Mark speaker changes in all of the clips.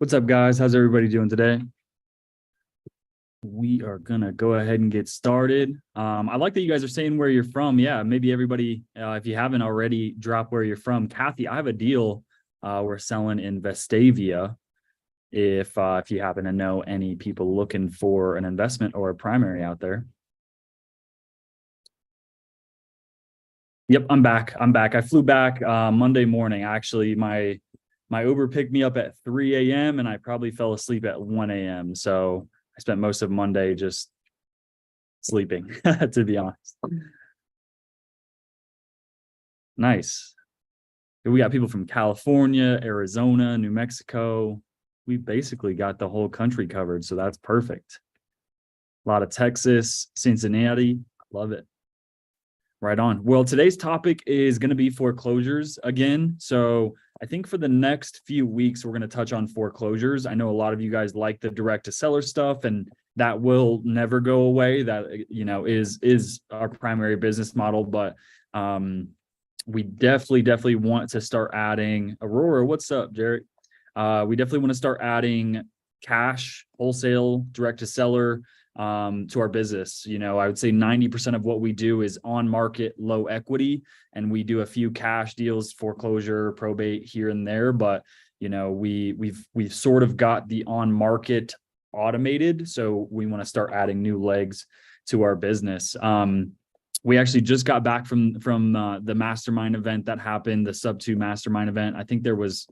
Speaker 1: What's up, guys? How's everybody doing today? We are gonna go ahead and get started. I like that you guys are saying where you're from. Yeah, maybe everybody, if you haven't already, drop where you're from. Kathy, I have a deal we're selling in Vestavia. If you happen to know any people looking for an investment or a primary out there. Yep, I'm back. I flew back Monday morning. Actually, my Uber picked me up at 3 a.m. and I probably fell asleep at 1 a.m. So I spent most of Monday just sleeping, to be honest. Nice. We got people from California, Arizona, New Mexico. We basically got the whole country covered, so that's perfect. A lot of Texas, Cincinnati. Love it. Right on. Well, today's topic is going to be foreclosures again. So I think for the next few weeks, we're going to touch on foreclosures. I know a lot of you guys like the direct to seller stuff, and that will never go away. That, is our primary business model. But we definitely want to start adding Aurora. What's up, Jared? We definitely want to start adding cash, wholesale, direct to seller to our business. I would say 90% of what we do is on market, low equity, and we do a few cash deals, foreclosure, probate here and there. But we've sort of got the on market automated, so we want to start adding new legs to our business. We actually just got back from the mastermind event that happened, the sub 2 mastermind event. I think there was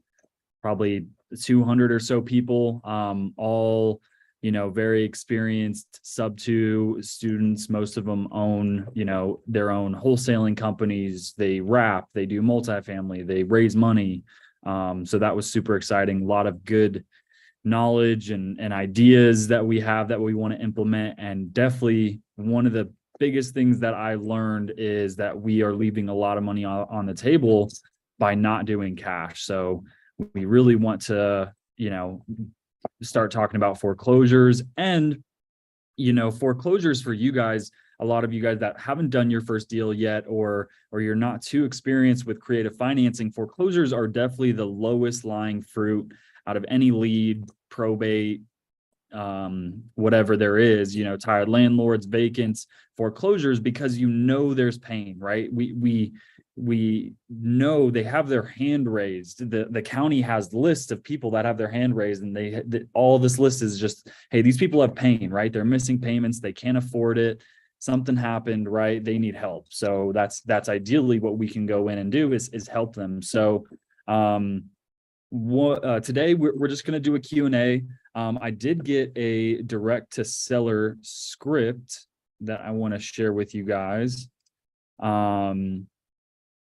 Speaker 1: probably 200 or so people, all very experienced sub 2 students. Most of them own their own wholesaling companies. They wrap, they do multifamily, they raise money. So that was super exciting. A lot of good knowledge and ideas that we have that we want to implement. And definitely one of the biggest things that I learned is that we are leaving a lot of money on the table by not doing cash. So we really want to start talking about foreclosures. And foreclosures for you guys, a lot of you guys that haven't done your first deal yet, or you're not too experienced with creative financing, foreclosures are definitely the lowest lying fruit out of any lead, probate, whatever there is, tired landlords, vacants, foreclosures, because there's pain, right? We know they have their hand raised. The county has lists of people that have their hand raised, and all this list is just, hey, these people have pain, right? They're missing payments, they can't afford it, something happened, right? They need help. So that's ideally what we can go in and do is help them. So today we're just going to do a Q&A. I did get a direct to seller script that I want to share with you guys.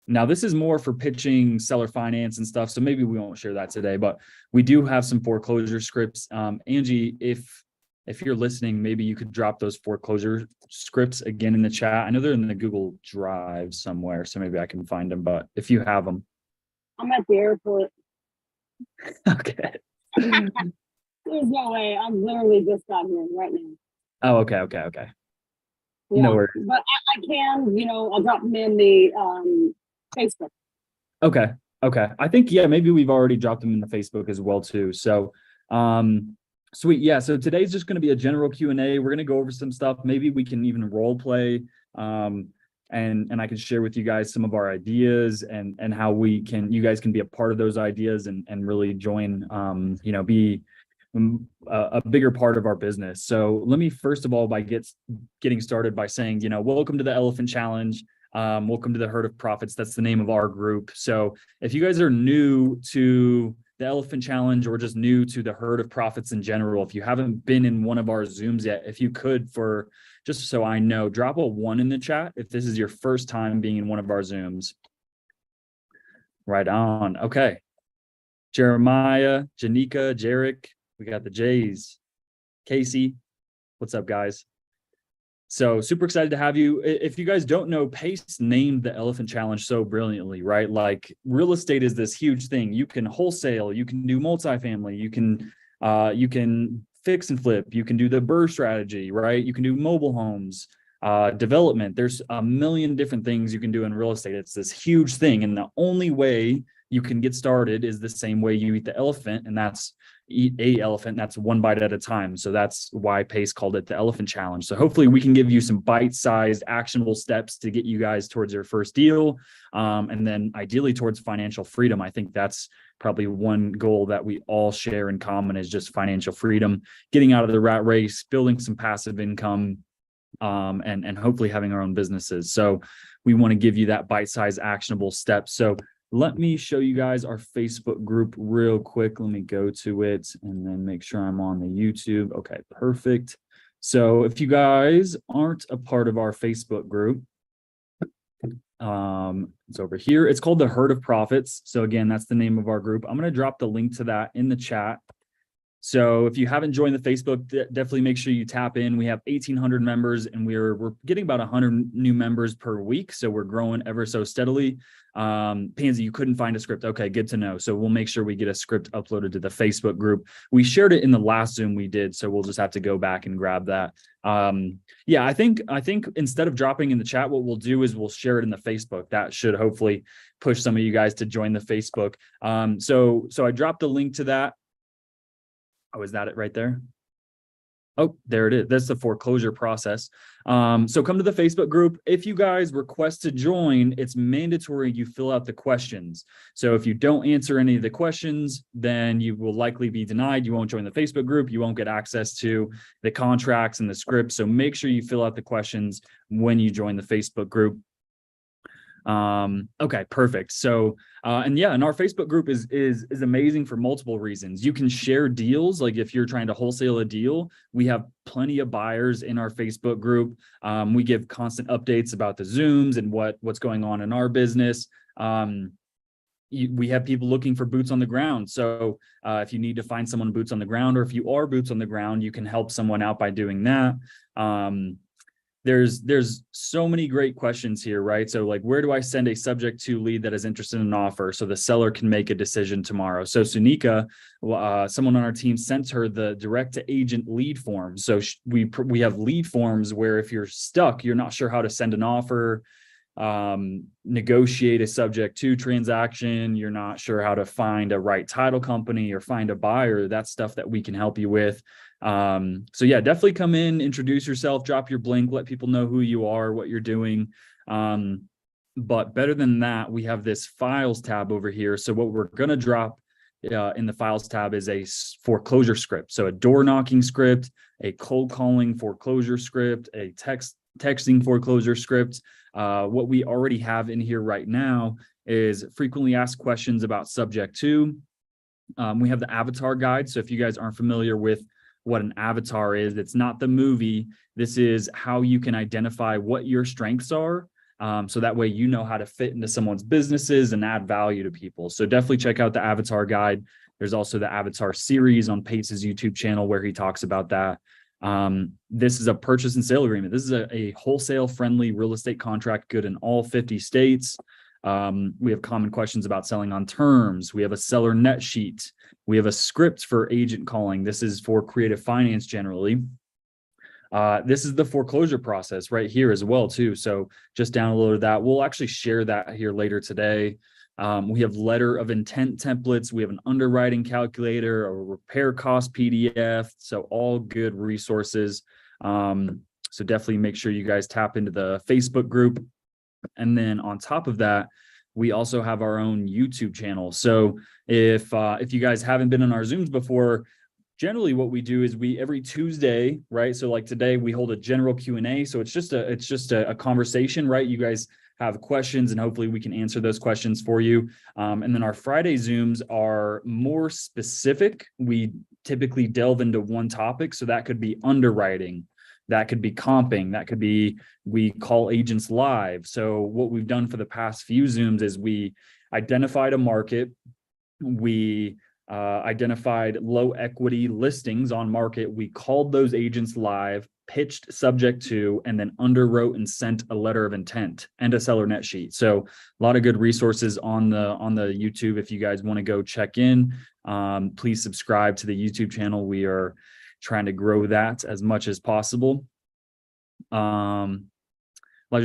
Speaker 1: Now this is more for pitching seller finance and stuff, so maybe we won't share that today, but we do have some foreclosure scripts. Angie, if you're listening, maybe you could drop those foreclosure scripts again in the chat. I know they're in the Google Drive somewhere, so maybe I can find them, but if you have them.
Speaker 2: I'm at the airport.
Speaker 1: Okay.
Speaker 2: There's no way. I'm literally just got here right now.
Speaker 1: Oh, okay.
Speaker 2: Yeah,
Speaker 1: No worries.
Speaker 2: But I can, I'll drop them in the Facebook.
Speaker 1: Okay. I think, maybe we've already dropped them in the Facebook as well too. So, sweet. Yeah. So today's just going to be a general Q&A. We're going to go over some stuff. Maybe we can even role play, and I can share with you guys some of our ideas and how you guys can be a part of those ideas and really join, be a bigger part of our business. So let me first of all getting started by saying, welcome to the Elephant Challenge. Welcome to the Herd of Profits. That's the name of our group. So if you guys are new to the Elephant Challenge or just new to the Herd of Profits in general, if you haven't been in one of our Zooms yet, if you could, just so I know, drop a 1 in the chat if this is your first time being in one of our Zooms. Right on. Okay. Jeremiah, Janika, Jarek, we got the J's. Casey, what's up, guys? So super excited to have you. If you guys don't know, Pace named the Elephant Challenge so brilliantly, right? Like, real estate is this huge thing. You can wholesale, you can do multifamily, you can fix and flip, you can do the BRRRR strategy, right? You can do mobile homes, development. There's a million different things you can do in real estate. It's this huge thing. And the only way you can get started is the same way you eat the elephant, and that's eat a elephant. That's one bite at a time. So that's why Pace called it the elephant challenge. So hopefully we can give you some bite-sized actionable steps to get you guys towards your first deal. And then ideally towards financial freedom. I think that's probably one goal that we all share in common is just financial freedom, getting out of the rat race, building some passive income, and hopefully having our own businesses. So we want to give you that bite-sized actionable steps. So let me show you guys our Facebook group real quick. Let me go to it and then make sure I'm on the YouTube. Okay, perfect. So if you guys aren't a part of our Facebook group, it's over here. It's called the Herd of Profits. So again, that's the name of our group. I'm going to drop the link to that in the chat. So if you haven't joined the Facebook, definitely make sure you tap in. We have 1,800 members, and we're getting about 100 new members per week. So we're growing ever so steadily. Pansy, you couldn't find a script. Okay, good to know. So we'll make sure we get a script uploaded to the Facebook group. We shared it in the last Zoom we did, so we'll just have to go back and grab that. Yeah, I think instead of dropping in the chat, what we'll do is we'll share it in the Facebook. That should hopefully push some of you guys to join the Facebook. So I dropped the link to that. Oh, is that it right there? Oh, there it is. That's the foreclosure process. So come to the Facebook group. If you guys request to join, it's mandatory you fill out the questions. So if you don't answer any of the questions, then you will likely be denied. You won't join the Facebook group. You won't get access to the contracts and the scripts. So make sure you fill out the questions when you join the Facebook group. Okay, perfect. So, and our Facebook group is amazing for multiple reasons. You can share deals. Like if you're trying to wholesale a deal, we have plenty of buyers in our Facebook group. We give constant updates about the Zooms and what's going on in our business. We have people looking for boots on the ground. So, if you need to find someone boots on the ground, or if you are boots on the ground, you can help someone out by doing that. There's so many great questions here, right? So like, where do I send a subject to lead that is interested in an offer so the seller can make a decision tomorrow? So Sunika, someone on our team sent her the direct to agent lead form. So we have lead forms where if you're stuck, you're not sure how to send an offer, negotiate a subject to transaction, you're not sure how to find a right title company or find a buyer, that's stuff that we can help you with. So yeah, definitely come in, introduce yourself, drop your blink, let people know who you are, what you're doing. But better than that, we have this files tab over here. So what we're going to drop in the files tab is a foreclosure script. So a door knocking script, a cold calling foreclosure script, a texting foreclosure script. What we already have in here right now is frequently asked questions about subject to. We have the avatar guide. So if you guys aren't familiar with what an avatar is, it's not the movie. This is how you can identify what your strengths are. So that way, you know how to fit into someone's businesses and add value to people. So definitely check out the avatar guide. There's also the avatar series on Pace's YouTube channel where he talks about that. This is a purchase and sale agreement. This is a wholesale friendly real estate contract, good in all 50 states. We have common questions about selling on terms. We have a seller net sheet. We have a script for agent calling. This is for creative finance generally. This is the foreclosure process right here as well too. So just download that. We'll actually share that here later today. We have letter of intent templates. We have an underwriting calculator, a repair cost PDF. So all good resources. So definitely make sure you guys tap into the Facebook group. And then on top of that, we also have our own YouTube channel. So if you guys haven't been on our Zooms before, generally what we do is every Tuesday, right? So like today we hold a general Q&A. So it's just a conversation, right? You guys have questions and hopefully we can answer those questions for you. And then our Friday Zooms are more specific. We typically delve into one topic. So that could be underwriting. That could be comping. That could be, we call agents live. So what we've done for the past few Zooms is we identified a market. We identified low equity listings on market. We called those agents live, pitched subject to, and then underwrote and sent a letter of intent and a seller net sheet. So a lot of good resources on the YouTube. If you guys want to go check in, please subscribe to the YouTube channel. We are trying to grow that as much as possible. Elijah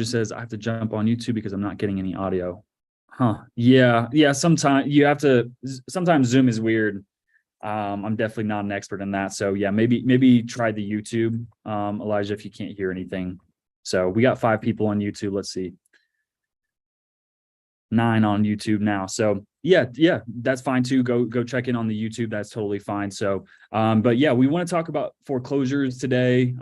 Speaker 1: says, I have to jump on YouTube because I'm not getting any audio. Huh. Yeah. Yeah. Sometimes you have to, sometimes Zoom is weird. I'm definitely not an expert in that. So yeah, maybe try the YouTube, Elijah, if you can't hear anything. So we got 5 people on YouTube. Let's see. 9 on YouTube now. So yeah, that's fine too. Go check in on the YouTube. That's totally fine. So, but yeah, we want to talk about foreclosures today.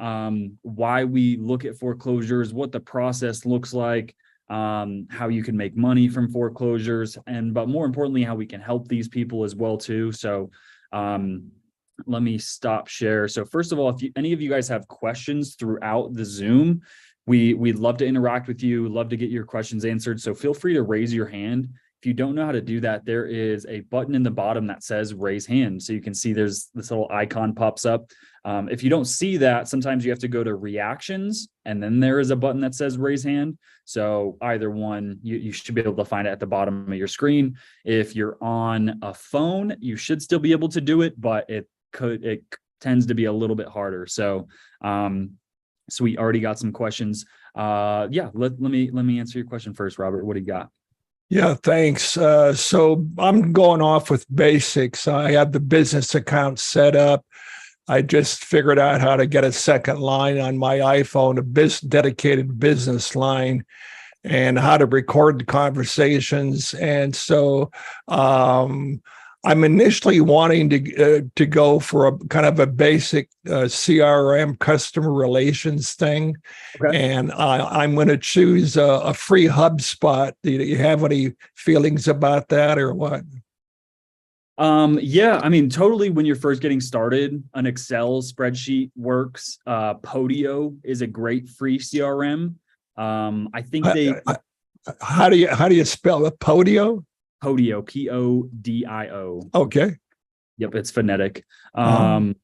Speaker 1: Why we look at foreclosures, what the process looks like, how you can make money from foreclosures, and but more importantly, how we can help these people as well too. So, let me stop share. So first of all, if any of you guys have questions throughout the Zoom, we'd love to interact with you, love to get your questions answered. So feel free to raise your hand. If you don't know how to do that, there is a button in the bottom that says raise hand. So you can see there's this little icon pops up. If you don't see that, sometimes you have to go to reactions, and then there is a button that says raise hand. So either one, you should be able to find it at the bottom of your screen. If you're on a phone, you should still be able to do it, but it tends to be a little bit harder. So so we already got some questions. Yeah, let me answer your question first, Robert. What do you got?
Speaker 3: Yeah, thanks. So I'm going off with basics. I have the business account set up. I just figured out how to get a second line on my iPhone, a dedicated business line, and how to record the conversations. And so I'm initially wanting to go for a kind of a basic CRM customer relations thing.
Speaker 1: Okay.
Speaker 3: And I'm going to choose a free HubSpot. Do you have any feelings about that or what?
Speaker 1: Yeah, I mean, totally. When you're first getting started, an Excel spreadsheet works. Podio is a great free CRM. I think
Speaker 3: How do you spell it? Podio?
Speaker 1: Podio, Podio.
Speaker 3: Okay.
Speaker 1: Yep, it's phonetic. Podio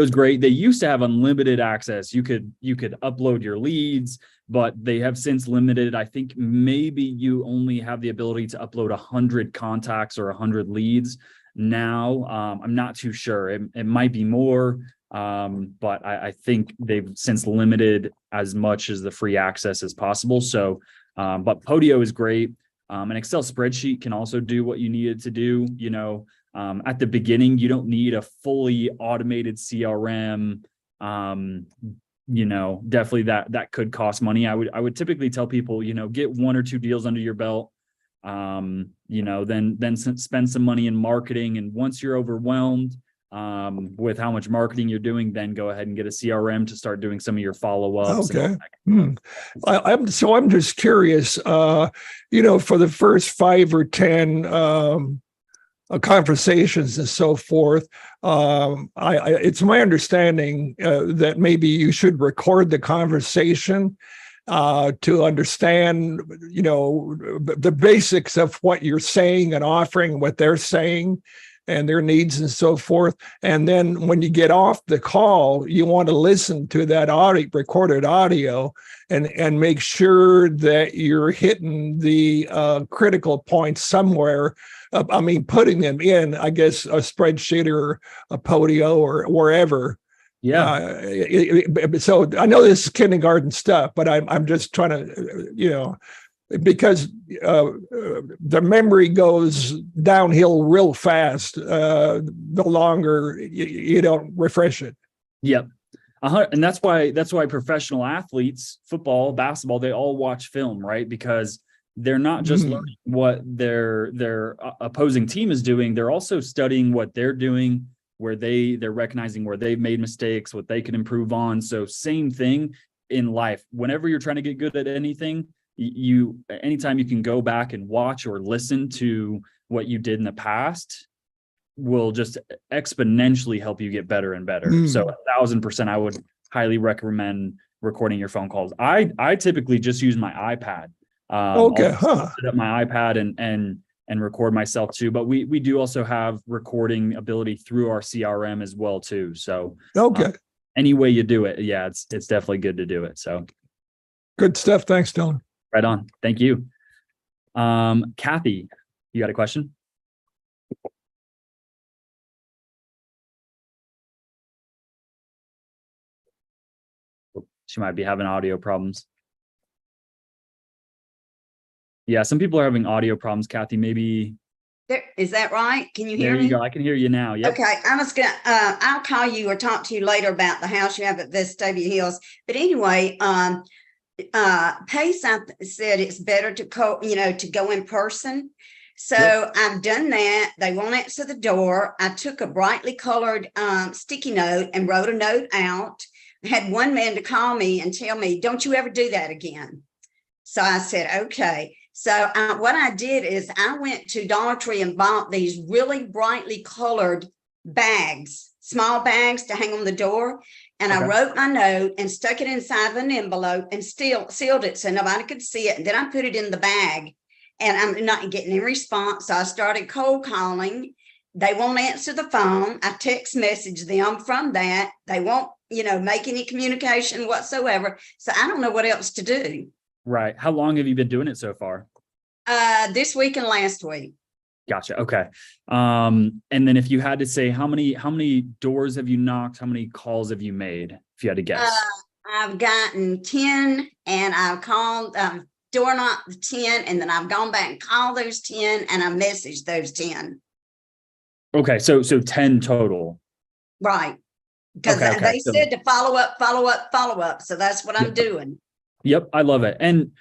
Speaker 1: is great. They used to have unlimited access. You could upload your leads, but they have since limited. I think maybe you only have the ability to upload 100 contacts or 100 leads now. I'm not too sure. It might be more, but I think they've since limited as much as the free access as possible. So, but Podio is great. An Excel spreadsheet can also do what you need it to do. You know, at the beginning, you don't need a fully automated CRM. You know, definitely that could cost money. I would typically tell people, you know, get 1 or 2 deals under your belt. You know, then spend some money in marketing. And once you're overwhelmed with how much marketing you're doing, then go ahead and get a CRM to start doing some of your follow-ups.
Speaker 3: Okay. I'm just curious, you know, for the first 5 or 10 conversations and so forth, it's my understanding that maybe you should record the conversation to understand, you know, the basics of what you're saying and offering, what they're saying and their needs and so forth. And then when you get off the call, you want to listen to that recorded audio and make sure that you're hitting the critical points somewhere. I mean, putting them in, I guess, a spreadsheet or a Podio or wherever.
Speaker 1: Yeah.
Speaker 3: So I know this is kindergarten stuff, but I'm just trying to, you know, because the memory goes downhill real fast the longer you don't refresh it.
Speaker 1: Yep. And that's why professional athletes, football, basketball, they all watch film, right? Because they're not just learning what their opposing team is doing, they're also studying what they're doing, where they're recognizing where they've made mistakes, what they can improve on. So same thing in life. Whenever you're trying to get good at anything, anytime you can go back and watch or listen to what you did in the past will just exponentially help you get better and better. So 1,000%, I would highly recommend recording your phone calls. I typically just use my iPad.
Speaker 3: Okay.
Speaker 1: I'll set up my iPad and record myself too. But we do also have recording ability through our CRM as well too. So
Speaker 3: okay.
Speaker 1: Any way you do it, yeah, it's definitely good to do it. So
Speaker 3: good stuff. Thanks, Dylan.
Speaker 1: Right on. Thank you. Kathy, you got a question? She might be having audio problems. Yeah, some people are having audio problems, Kathy. Maybe
Speaker 4: There, is that right? Can you hear
Speaker 1: there you
Speaker 4: me?
Speaker 1: go. I can hear you now. Yep.
Speaker 4: Okay, I was gonna, I'll call you or talk to you later about the house you have at Vestavia Hills. But anyway, Pace, I said it's better to to go in person. So
Speaker 1: Yep.
Speaker 4: I've done that. They won't answer the door. I took a brightly colored sticky note and wrote a note out. I had one man to call me and tell me, don't you ever do that again. So I said, okay. So what I did is I went to Dollar Tree and bought these really brightly colored bags, small bags to hang on the door. And I
Speaker 1: Okay.
Speaker 4: wrote my note and stuck it inside of an envelope and still sealed it so nobody could see it. And then I put it in the bag and I'm not getting any response. So I started cold calling. They won't answer the phone. I text message them from that. They won't, make any communication whatsoever. So I don't know what else to do.
Speaker 1: Right. How long have you been doing it so far?
Speaker 4: This week and last week.
Speaker 1: Gotcha. Okay. And then if you had to say how many doors have you knocked? How many calls have you made? If you had to guess.
Speaker 4: I've gotten 10 and I've called, door knocked 10, and then I've gone back and called those 10 and I messaged those 10.
Speaker 1: Okay. So 10 total.
Speaker 4: Right. Because
Speaker 1: Okay.
Speaker 4: they
Speaker 1: So,
Speaker 4: said to follow up. So that's what I'm doing.
Speaker 1: yep. I love it. And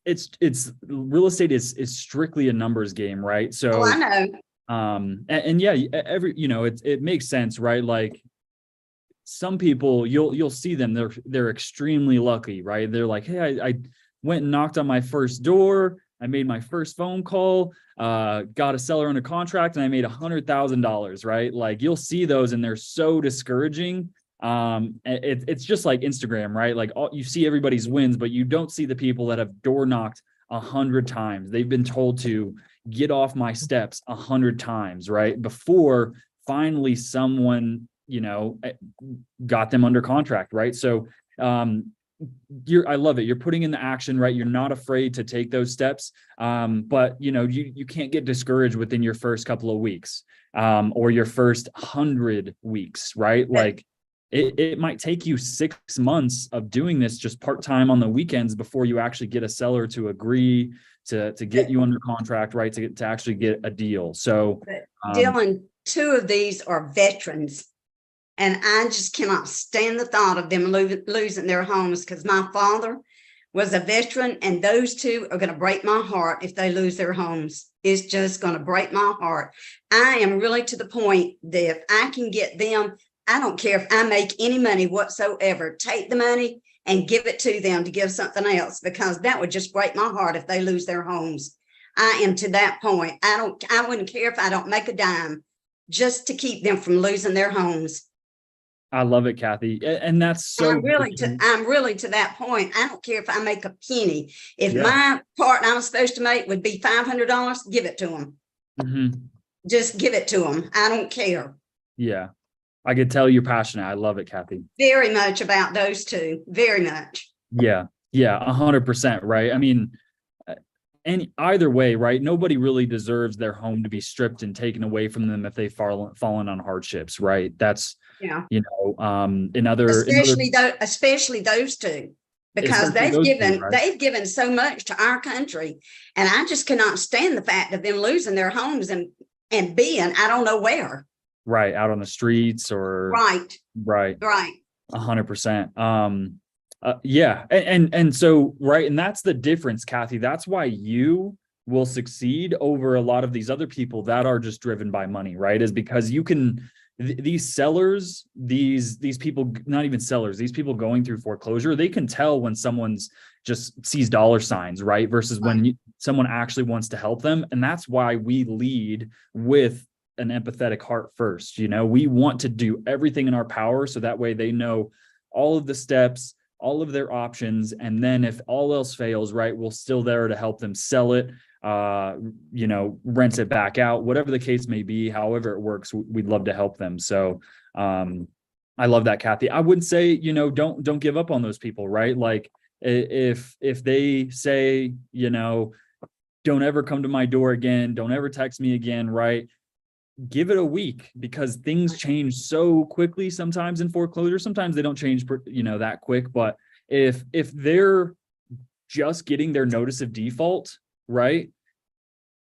Speaker 1: it's real estate is strictly a numbers game, right? So
Speaker 4: Oh, I know.
Speaker 1: and yeah, it makes sense, right? Like some people you'll see them, they're extremely lucky, right? They're like, hey, I went and knocked on my first door, I made my first phone call, got a seller under contract, and I made $100,000, right? Like you'll see those and they're so discouraging. It's just like Instagram, right? Like you see everybody's wins, but you don't see the people that have door knocked 100 times. They've been told to get off my steps 100 times, right? Before finally someone, got them under contract, right? So, I love it. You're putting in the action, right? You're not afraid to take those steps. But you can't get discouraged within your first couple of weeks, or your first 100 weeks, right? Like it might take you 6 months of doing this just part-time on the weekends before you actually get a seller to agree to get you under contract, right? To actually get a deal. So
Speaker 4: Dylan, 2 of these are veterans. And I just cannot stand the thought of them losing their homes, because my father was a veteran, and those 2 are going to break my heart if they lose their homes. It's just going to break my heart. I am really to the point that if I can get them, I don't care if I make any money whatsoever, take the money and give it to them to give something else, because that would just break my heart if they lose their homes. I am to that point. I wouldn't care if I don't make a dime just to keep them from losing their homes.
Speaker 1: I love it, Kathy. And that's so
Speaker 4: I'm really to that point. I don't care if I make a penny. If
Speaker 1: Yeah.
Speaker 4: my part I'm supposed to make would be $500, give it to them.
Speaker 1: Mhm.
Speaker 4: Just give it to them. I don't care.
Speaker 1: Yeah. I could tell you're passionate. I love it, Kathy.
Speaker 4: Very much about those 2. Very much.
Speaker 1: Yeah. Yeah. 100%. Right. I mean, either way, right? Nobody really deserves their home to be stripped and taken away from them if they've fallen on hardships, right? That's,
Speaker 4: Yeah. Especially those 2, because they've given so much to our country, and I just cannot stand the fact of them losing their homes and being I don't know where.
Speaker 1: Right. Out on the streets or
Speaker 4: Right.
Speaker 1: 100%. Yeah. And so, right. And that's the difference, Kathy. That's why you will succeed over a lot of these other people that are just driven by money, right? Is because you can, these sellers, these people, not even sellers, these people going through foreclosure, they can tell when someone's just sees dollar signs, right? Versus when someone actually wants to help them. And that's why we lead with an empathetic heart first. We want to do everything in our power so that way they know all of the steps, all of their options. And then if all else fails, right, we're still there to help them sell it, rent it back out, whatever the case may be, however it works, we'd love to help them. So I love that, Kathy. I would say, don't give up on those people, right? Like if they say, don't ever come to my door again, don't ever text me again, right? Give it a week, because things change so quickly sometimes in foreclosure. Sometimes they don't change, that quick, but if they're just getting their notice of default, right?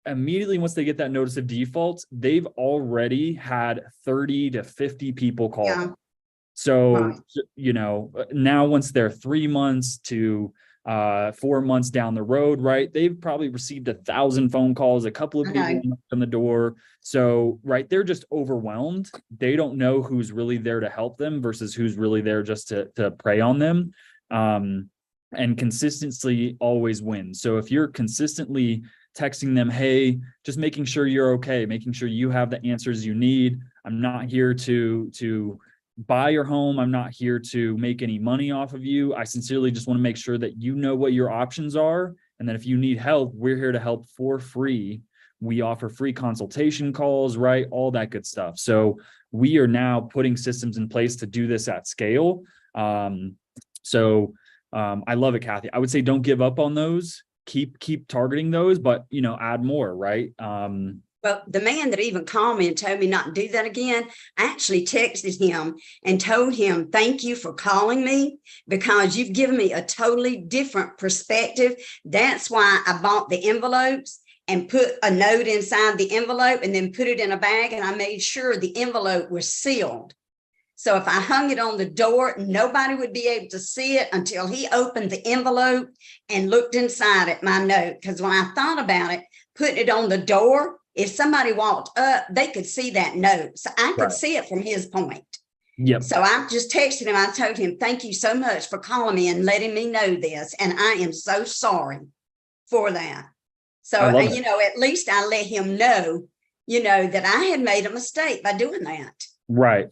Speaker 1: Immediately once they get that notice of default, they've already had 30 to 50 people call
Speaker 4: Yeah.
Speaker 1: them. So,
Speaker 4: Right.
Speaker 1: now once they're 3 months to 4 months down the road, right, they've probably received 1,000 phone calls, a couple of
Speaker 4: I
Speaker 1: people
Speaker 4: know.
Speaker 1: knocked on the door. So, right, they're just overwhelmed. They don't know who's really there to help them versus who's really there just to prey on them. And consistency always wins. So if you're consistently texting them, hey, just making sure you're okay, making sure you have the answers you need. I'm not here to buy your home. I'm not here to make any money off of you. I sincerely just want to make sure that you know what your options are. And then if you need help, we're here to help for free. We offer free consultation calls, right? All that good stuff. So we are now putting systems in place to do this at scale. I love it, Kathy. I would say don't give up on those. Keep targeting those, but add more, right?
Speaker 4: Well, the man that even called me and told me not to do that again, I actually texted him and told him, thank you for calling me because you've given me a totally different perspective. That's why I bought the envelopes and put a note inside the envelope and then put it in a bag. And I made sure the envelope was sealed. So if I hung it on the door, nobody would be able to see it until he opened the envelope and looked inside it, my note. Because when I thought about it, putting it on the door, if somebody walked up, they could see that note. So I could see it from his point.
Speaker 1: Yep.
Speaker 4: So I just texted him. I told him, thank you so much for calling me and letting me know this. And I am so sorry for that. So,
Speaker 1: I love it.
Speaker 4: at least I let him know, that I had made a mistake by doing that.
Speaker 1: Right.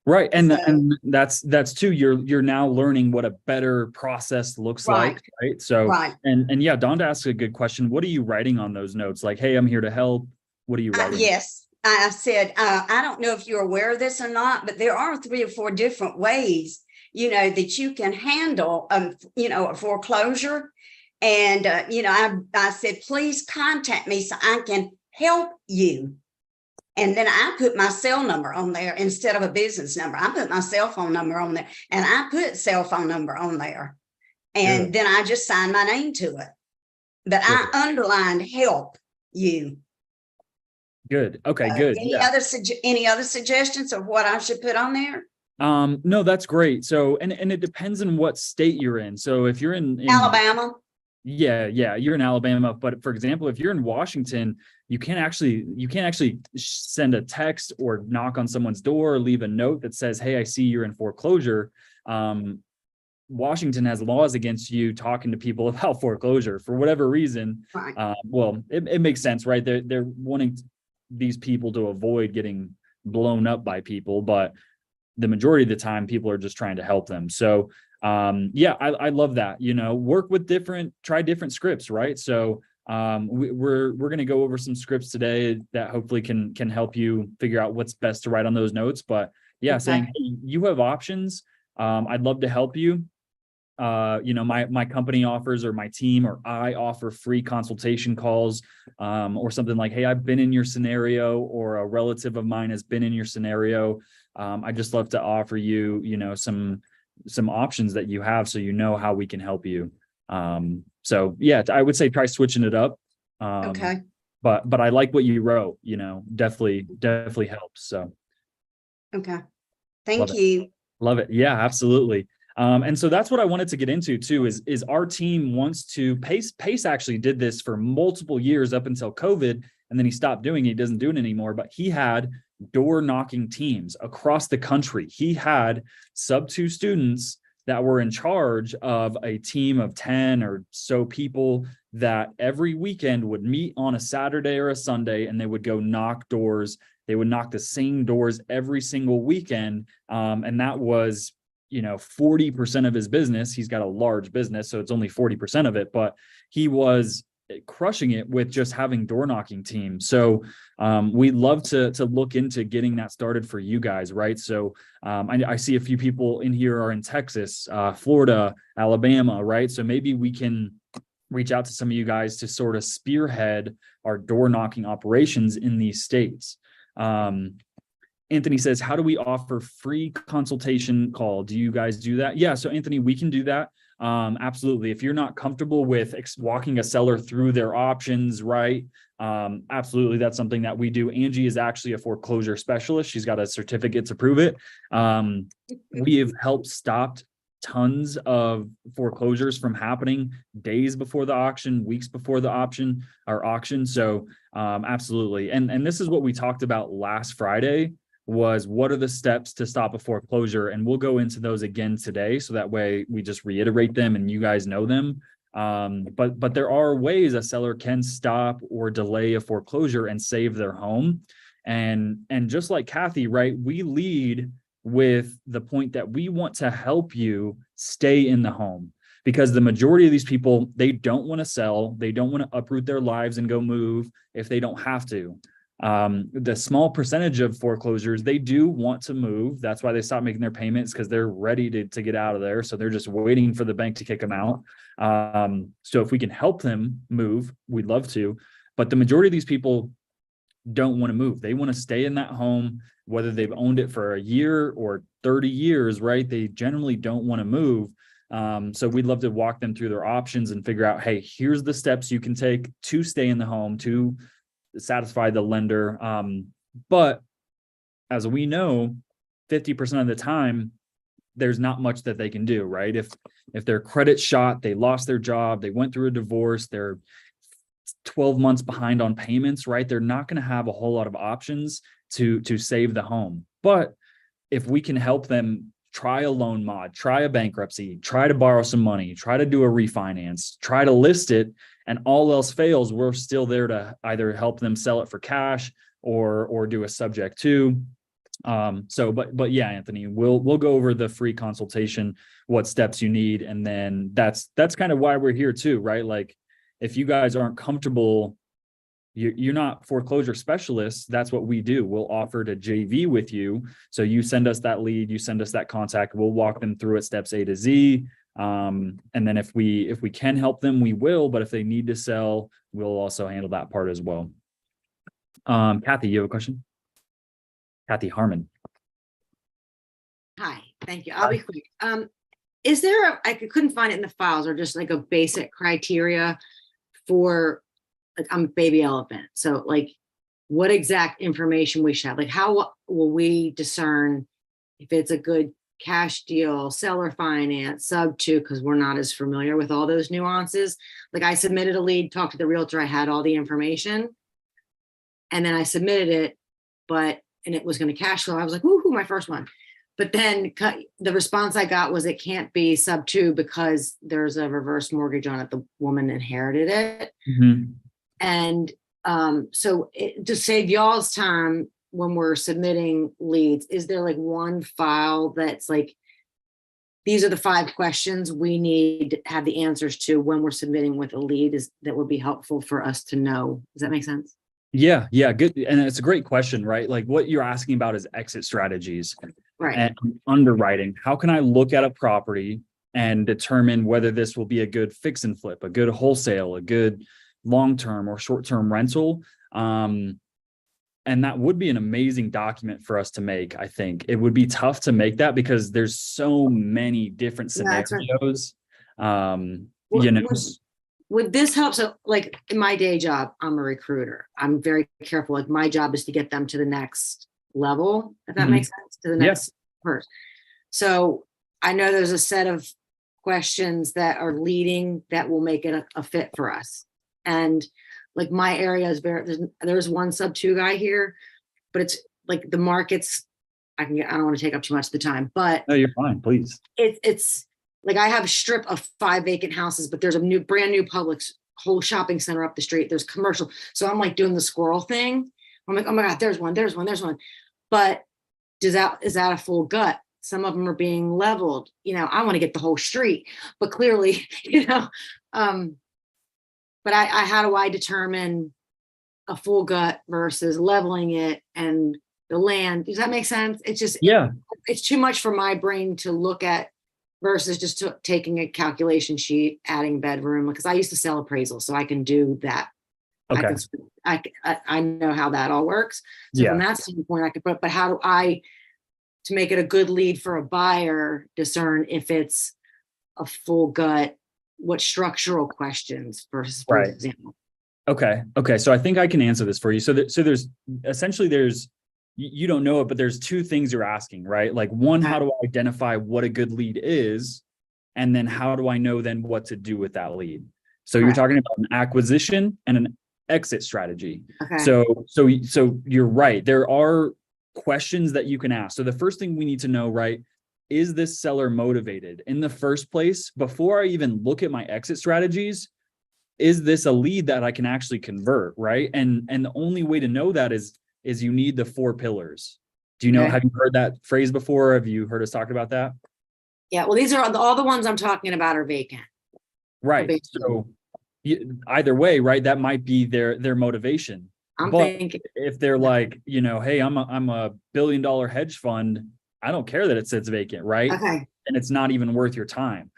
Speaker 1: Right. And,
Speaker 4: So-
Speaker 1: and that's too, you're now learning what a better process looks like. Right. So,
Speaker 4: Right.
Speaker 1: and yeah, Donda asks a good question. What are you writing on those notes? Like, hey, I'm here to help. What are you writing?
Speaker 4: Yes. I said, I don't know if you're aware of this or not, but there are 3 or 4 different ways, that you can handle, a foreclosure. And, I said, please contact me so I can help you. And then I put my cell number on there instead of a business number. I put my cell phone number on there and I put cell phone number on there. And then I just signed my name to it. But I underlined help you.
Speaker 1: Good. Okay, good.
Speaker 4: Any other suggestions of what I should put on there?
Speaker 1: No, that's great. So, and it depends on what state you're in. So if you're in
Speaker 4: Alabama.
Speaker 1: Yeah, you're in Alabama, but for example, if you're in Washington, you can't actually send a text or knock on someone's door or leave a note that says, hey, I see you're in foreclosure. Washington has laws against you talking to people about foreclosure for whatever reason.
Speaker 4: Right.
Speaker 1: Well, it makes sense, right? They're wanting these people to avoid getting blown up by people, but the majority of the time people are just trying to help them. So I love that, work with try different scripts, right? So we're going to go over some scripts today that hopefully can help you figure out what's best to write on those notes. But saying, hey, you have options. I'd love to help you. My company offers, or my team, or I offer free consultation calls, or something like, hey, I've been in your scenario, or a relative of mine has been in your scenario. I just love to offer you, some options that you have, so how we can help you. I would say try switching it up.
Speaker 4: Okay.
Speaker 1: But I like what you wrote, definitely helps. So
Speaker 4: Okay. Thank you.
Speaker 1: Love it. Yeah, absolutely. And so that's what I wanted to get into too, is our team wants to Pace actually did this for multiple years up until COVID, and then he stopped doing it. He doesn't do it anymore, but he had door knocking teams across the country. He had sub-2 students that were in charge of a team of 10 or so people that every weekend would meet on a Saturday or a Sunday, and they would go knock doors. They would knock the same doors every single weekend. And that was, 40% of his business. He's got a large business, so it's only 40% of it, but he was crushing it with just having door knocking teams. So we'd love to look into getting that started for you guys, right? So I see a few people in here are in Texas, Florida, Alabama, right? So maybe we can reach out to some of you guys to sort of spearhead our door knocking operations in these states. Anthony says, how do we offer free consultation call? Do you guys do that? Yeah. So Anthony, we can do that. Absolutely. If you're not comfortable with walking a seller through their options, right? Absolutely. That's something that we do. Angie is actually a foreclosure specialist. She's got a certificate to prove it. We have helped stopped tons of foreclosures from happening days before the auction, weeks before the auction. So absolutely. And this is what we talked about last Friday, was what are the steps to stop a foreclosure? And we'll go into those again today. So that way we just reiterate them and you guys know them. But there are ways a seller can stop or delay a foreclosure and save their home. And just like Kathy, right, we lead with the point that we want to help you stay in the home, because the majority of these people, they don't want to sell. They don't want to uproot their lives and go move if they don't have to. The small percentage of foreclosures, they do want to move. That's why they stop making their payments, because they're ready to get out of there. So they're just waiting for the bank to kick them out. So if we can help them move, we'd love to. But the majority of these people don't want to move. They want to stay in that home, whether they've owned it for a year or 30 years, right? They generally don't want to move. So we'd love to walk them through their options and figure out, hey, here's the steps you can take to stay in the home, to satisfy the lender. But as we know, 50% of the time, there's not much that they can do, right? If their credit's shot, they lost their job, they went through a divorce, they're 12 months behind on payments, right? They're not going to have a whole lot of options to save the home. But if we can help them try a loan mod, try a bankruptcy, try to borrow some money, try to do a refinance, try to list it, and all else fails, we're still there to either help them sell it for cash or do a subject to. But yeah, Anthony, we'll go over the free consultation, what steps you need. And then that's kind of why we're here too, right? Like, if you guys aren't comfortable, you're not foreclosure specialists. That's what we do. We'll offer to JV with you. So you send us that lead, you send us that contact, we'll walk them through it steps A to Z. And then if we can help them, we will. But if they need to sell, we'll also handle that part as well. Kathy, you have a question? Kathy Harmon.
Speaker 5: Hi, thank you. I'll be quick. Is there I couldn't find it in the files, or just like a basic criteria for, like, I'm a baby elephant. So like, what exact information we should have? Like, how will we discern if it's a good cash deal, seller finance, sub to, because we're not as familiar with all those nuances. Like, I submitted a lead, talked to the realtor, I had all the information, and then I submitted it, and it was going to cash flow. I was like, woohoo, my first one. But then the response I got was, it can't be sub to because there's a reverse mortgage on it. The woman inherited it.
Speaker 1: Mm-hmm.
Speaker 5: And so to save y'all's time when we're submitting leads, is there like one file that's like, these are the 5 questions we need to have the answers to when we're submitting with a lead, that would be helpful for us to know? Does that make sense?
Speaker 1: Yeah, good. And it's a great question, right? Like, what you're asking about is exit strategies.
Speaker 5: Right.
Speaker 1: And underwriting. How can I look at a property and determine whether this will be a good fix and flip, a good wholesale, a good long-term or short-term rental? And that would be an amazing document for us to make. I think it would be tough to make that because there's so many different scenarios.
Speaker 5: Would this help? So like, in my day job, I'm a recruiter. I'm very careful. Like, my job is to get them to the next level, if that makes sense, to the next person. So I know there's a set of questions that are leading that will make it a fit for us. And like, my area is there's one sub 2 guy here, but it's like the markets, I don't want to take up too much of the time, but
Speaker 1: no, you're fine, please.
Speaker 5: It's like, I have a strip of 5 vacant houses, but there's a brand new Publix whole shopping center up the street. There's commercial. So I'm like doing the squirrel thing. I'm like, oh my God, there's one. But is that a full gut? Some of them are being leveled. I want to get the whole street, but clearly, but how do I determine a full gut versus leveling it and the land? Does that make sense? It's just, it's too much for my brain to look at versus just taking a calculation sheet, adding bedroom, because I used to sell appraisal, so I can do that.
Speaker 1: Okay.
Speaker 5: I know how that all works. So from that standpoint, I could put, but how do I, to make it a good lead for a buyer, discern if it's a full gut, what structural questions, for
Speaker 1: Right.
Speaker 5: example.
Speaker 1: Okay. So I think I can answer this for you. So there's essentially you don't know it, but there's two things you're asking, right? Like one, how do I identify what a good lead is? And then how do I know then what to do with that lead? So you're
Speaker 5: Correct.
Speaker 1: talking about an acquisition and an exit strategy.
Speaker 5: Okay.
Speaker 1: So you're right. There are questions that you can ask. So the first thing we need to know, right? Is this seller motivated in the first place? Before I even look at my exit strategies, is this a lead that I can actually convert, right? And the only way to know that is you need the 4 pillars. Do you know,
Speaker 5: Okay.
Speaker 1: have you heard that phrase before? Have you heard us talk about that?
Speaker 5: Yeah, well, these are all the ones I'm talking about are vacant.
Speaker 1: Right.
Speaker 5: Basically.
Speaker 1: So either way, right, that might be their motivation.
Speaker 5: I'm
Speaker 1: But
Speaker 5: thinking,
Speaker 1: if they're like, hey, I'm a $1 billion hedge fund, I don't care that it sits vacant, right?
Speaker 5: okay,
Speaker 1: And it's not even worth your time.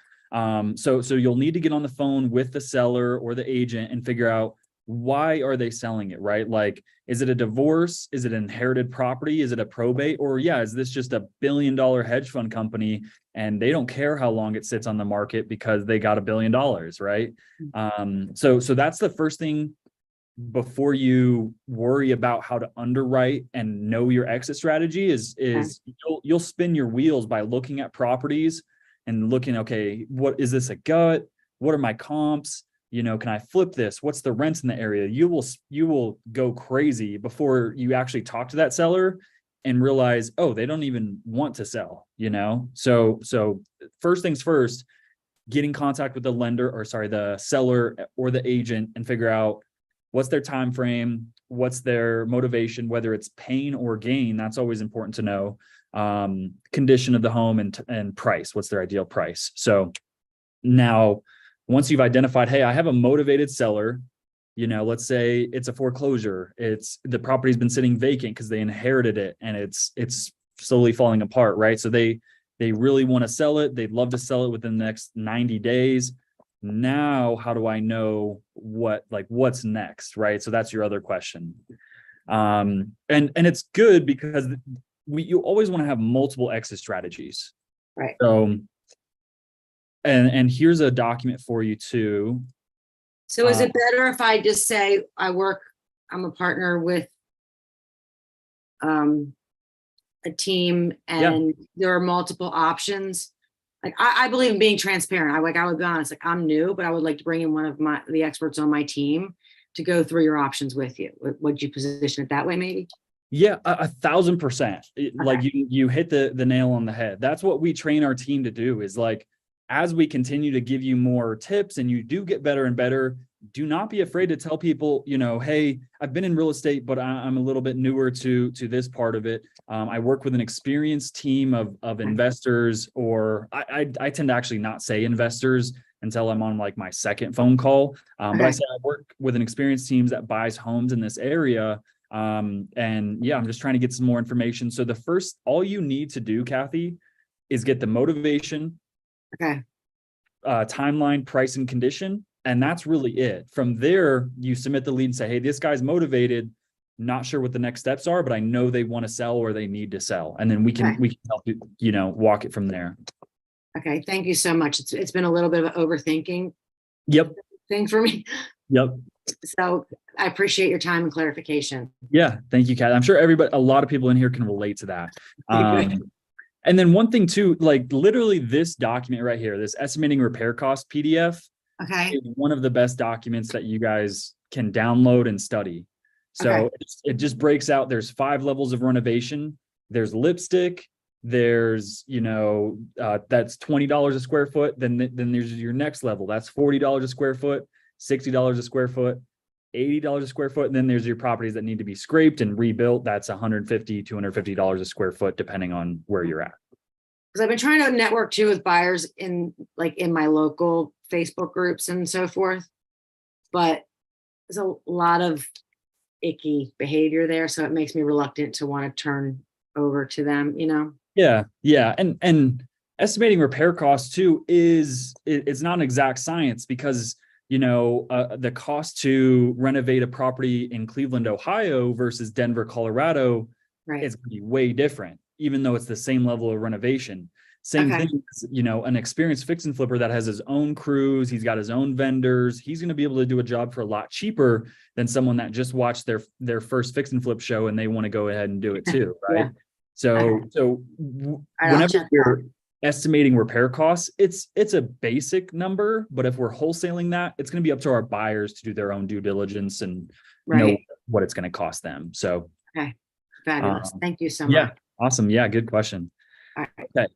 Speaker 1: So you'll need to get on the phone with the seller or the agent and figure out, why are they selling it, right? Like, is it a divorce? Is it an inherited property? Is it a probate? Or is this just a $1 billion hedge fund company and they don't care how long it sits on the market because they got $1 billion, right? So that's the first thing before you worry about how to underwrite and know your exit strategy is you'll spin your wheels by looking at properties and looking, okay, what is this a gut? What are my comps? Can I flip this? What's the rents in the area? You will go crazy before you actually talk to that seller and realize, oh, they don't even want to sell, So first things first, get in contact with the seller or the agent and figure out what's their time frame, what's their motivation, whether it's pain or gain. That's always important to know. Condition of the home and price. What's their ideal price? So now, once you've identified, hey, I have a motivated seller, let's say it's a foreclosure. It's the property's been sitting vacant because they inherited it and it's slowly falling apart, right? So they really want to sell it. They'd love to sell it within the next 90 days. Now, how do I know what's next, right? So that's your other question. And it's good because you always want to have multiple exit strategies.
Speaker 5: right.
Speaker 1: So, and here's a document for you too.
Speaker 5: So is it better if I just say I'm a partner with a team and there are multiple options? Like I believe in being transparent. I would be honest, like I'm new, but I would like to bring in one of the experts on my team to go through your options with you. Would you position it that way maybe?
Speaker 1: Yeah, 1,000%. Like you hit the nail on the head. That's what we train our team to do is like, as we continue to give you more tips and you do get better and better, do not be afraid to tell people, hey, I've been in real estate, but I'm a little bit newer to this part of it. I work with an experienced team of investors, or I tend to actually not say investors until I'm on like my second phone call. But I say I work with an experienced team that buys homes in this area. I'm just trying to get some more information. So all you need to do, Kathy, is get the motivation, timeline, price, and condition. And that's really it. From there, you submit the lead and say, hey, this guy's motivated, not sure what the next steps are, but I know they want to sell or they need to sell. And then we can help you, walk it from there.
Speaker 5: Okay. Thank you so much. It's been a little bit of an overthinking thing for me.
Speaker 1: Yep.
Speaker 5: So I appreciate your time and clarification.
Speaker 1: Yeah. Thank you, Kat. I'm sure a lot of people in here can relate to that. And then one thing too, like literally this document right here, this estimating repair cost PDF is one of the best documents that you guys can download and study. So it just breaks out. There's 5 levels of renovation. There's lipstick. There's, that's $20 a square foot. Then there's your next level. That's $40 a square foot, $60 a square foot, $80 a square foot. And then there's your properties that need to be scraped and rebuilt. That's $150, $250 a square foot, depending on where you're at.
Speaker 5: Because I've been trying to network too with buyers in my local Facebook groups and so forth, but there's a lot of icky behavior there. So it makes me reluctant to want to turn over to them, Yeah.
Speaker 1: And estimating repair costs too it's not an exact science because the cost to renovate a property in Cleveland, Ohio versus Denver, Colorado is going to be way different, even though it's the same level of renovation. Same
Speaker 5: Okay.
Speaker 1: thing, you know, an experienced fix and flipper that has his own crews, he's got his own vendors, he's going to be able to do a job for a lot cheaper than someone that just watched their first fix and flip show and they want to go ahead and do it too, right?
Speaker 5: Yeah.
Speaker 1: So
Speaker 5: All right, I'll
Speaker 1: whenever
Speaker 5: check
Speaker 1: you're estimating repair costs, it's a basic number, but if we're wholesaling that, it's going to be up to our buyers to do their own due diligence and know
Speaker 5: Right.
Speaker 1: what it's going to cost them. So
Speaker 5: Okay. Fabulous. Thank you so
Speaker 1: yeah,
Speaker 5: much.
Speaker 1: awesome. Yeah, good question.
Speaker 5: All right.
Speaker 1: Okay.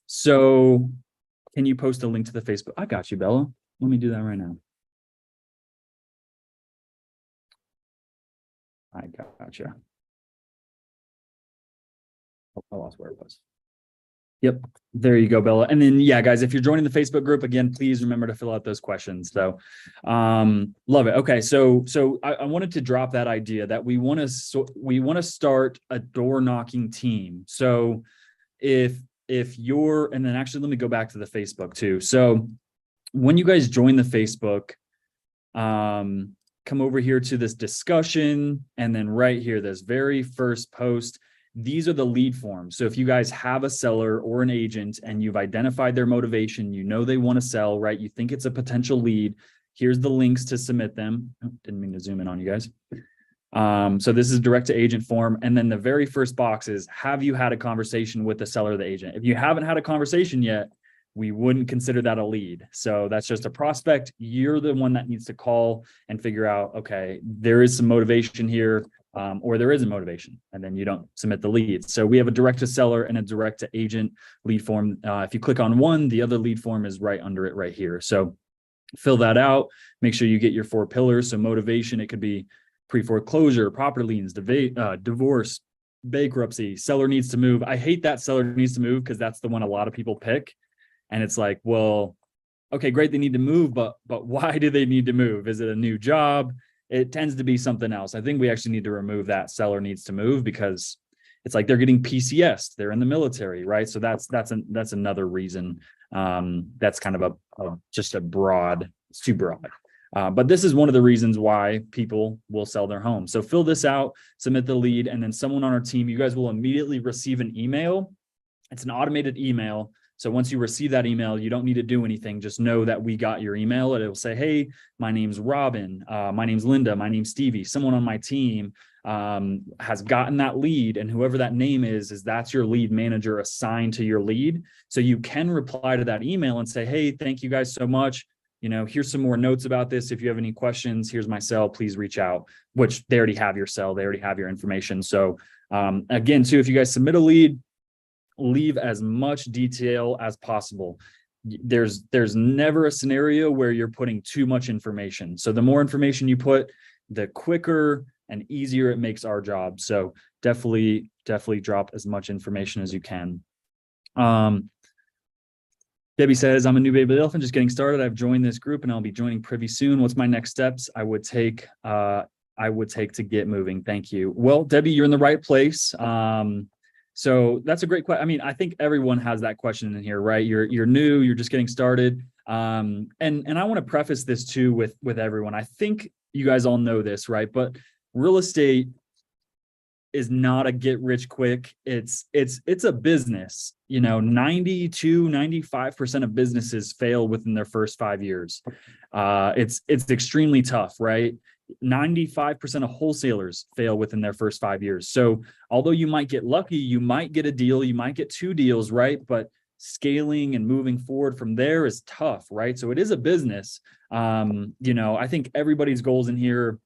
Speaker 1: So can you post a link to the Facebook? I got you, Bella. Let me do that right now. I got you. I lost where it was. Yep. There you go, Bella. And then, yeah, guys, if you're joining the Facebook group, again, please remember to fill out those questions. So, love it. Okay. So I wanted to drop that idea that we want to start a door knocking team. So if you're, and then actually, let me go back to the Facebook too. So when you guys join the Facebook, come over here to this discussion, and then right here, this very first post, these are the lead forms. So if you guys have a seller or an agent and you've identified their motivation, you know they want to sell, right? You think it's a potential lead. Here's the links to submit them. Oh, didn't mean to zoom in on you guys. So this is direct to agent form. And then the very first box is, have you had a conversation with the seller or the agent? If you haven't had a conversation yet, we wouldn't consider that a lead. So that's just a prospect. You're the one that needs to call and figure out, okay, there is some motivation here, or there isn't motivation, and then you don't submit the lead. So we have a direct to seller and a direct to agent lead form. If you click on one, the other lead form is right under it right here. So fill that out. Make sure you get your 4 pillars. So motivation, it could be pre-foreclosure, property liens, divorce, bankruptcy, seller needs to move. I hate that seller needs to move because that's the one a lot of people pick. And it's like, well, okay, great, they need to move, but why do they need to move? Is it a new job? It tends to be something else. I think we actually need to remove that seller needs to move, because it's like they're getting PCS, they're in the military, right? So that's another reason. That's kind of just a broad, it's too broad. But this is one of the reasons why people will sell their home. So fill this out, submit the lead, and then someone on our team, you guys will immediately receive an email. It's an automated email. So once you receive that email, you don't need to do anything. Just know that we got your email, and it will say, hey, my name's Robin. My name's Linda. My name's Stevie. Someone on my team has gotten that lead, and whoever that name is that's your lead manager assigned to your lead. So you can reply to that email and say, hey, thank you guys so much. You know, here's some more notes about this. If you have any questions, here's my cell, please reach out, which they already have your cell. They already have your information. So again, too, if you guys submit a lead, leave as much detail as possible. There's never a scenario where you're putting too much information. So the more information you put, the quicker and easier it makes our job. So definitely drop as much information as you can. Debbie says, I'm a new baby elephant, just getting started. I've joined this group and I'll be joining Privy soon. What's my next steps I would take to get moving? Thank you. Well, Debbie, you're in the right place. So that's a great question. I mean, I think everyone has that question in here, right? You're new, you're just getting started. And I want to preface this too with everyone. I think you guys all know this, right? But real estate is not a get rich quick. It's a business. You know, 95% of businesses fail within their first 5 years. It's extremely tough, right? 95% of wholesalers fail within their first 5 years. So although you might get lucky, you might get a deal, you might get 2 deals, right? But scaling and moving forward from there is tough, right? So it is a business. You know, I think everybody's goals in here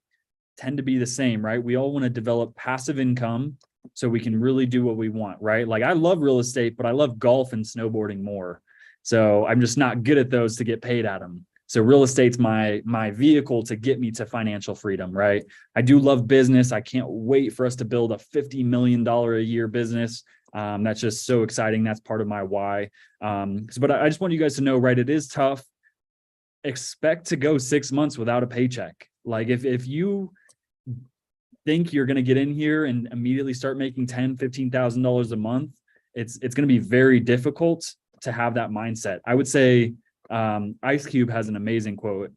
Speaker 1: tend to be the same, right? We all want to develop passive income so we can really do what we want, right? Like I love real estate, but I love golf and snowboarding more. So I'm just not good at those to get paid at them. So real estate's my vehicle to get me to financial freedom, right? I do love business. I can't wait for us to build a $50 million a year business. That's just so exciting. That's part of my why. But I just want you guys to know, right? It is tough. Expect to go 6 months without a paycheck. Like if you think you're going to get in here and immediately start making $10,000, $15,000 a month, it's going to be very difficult to have that mindset. I would say, Ice Cube has an amazing quote.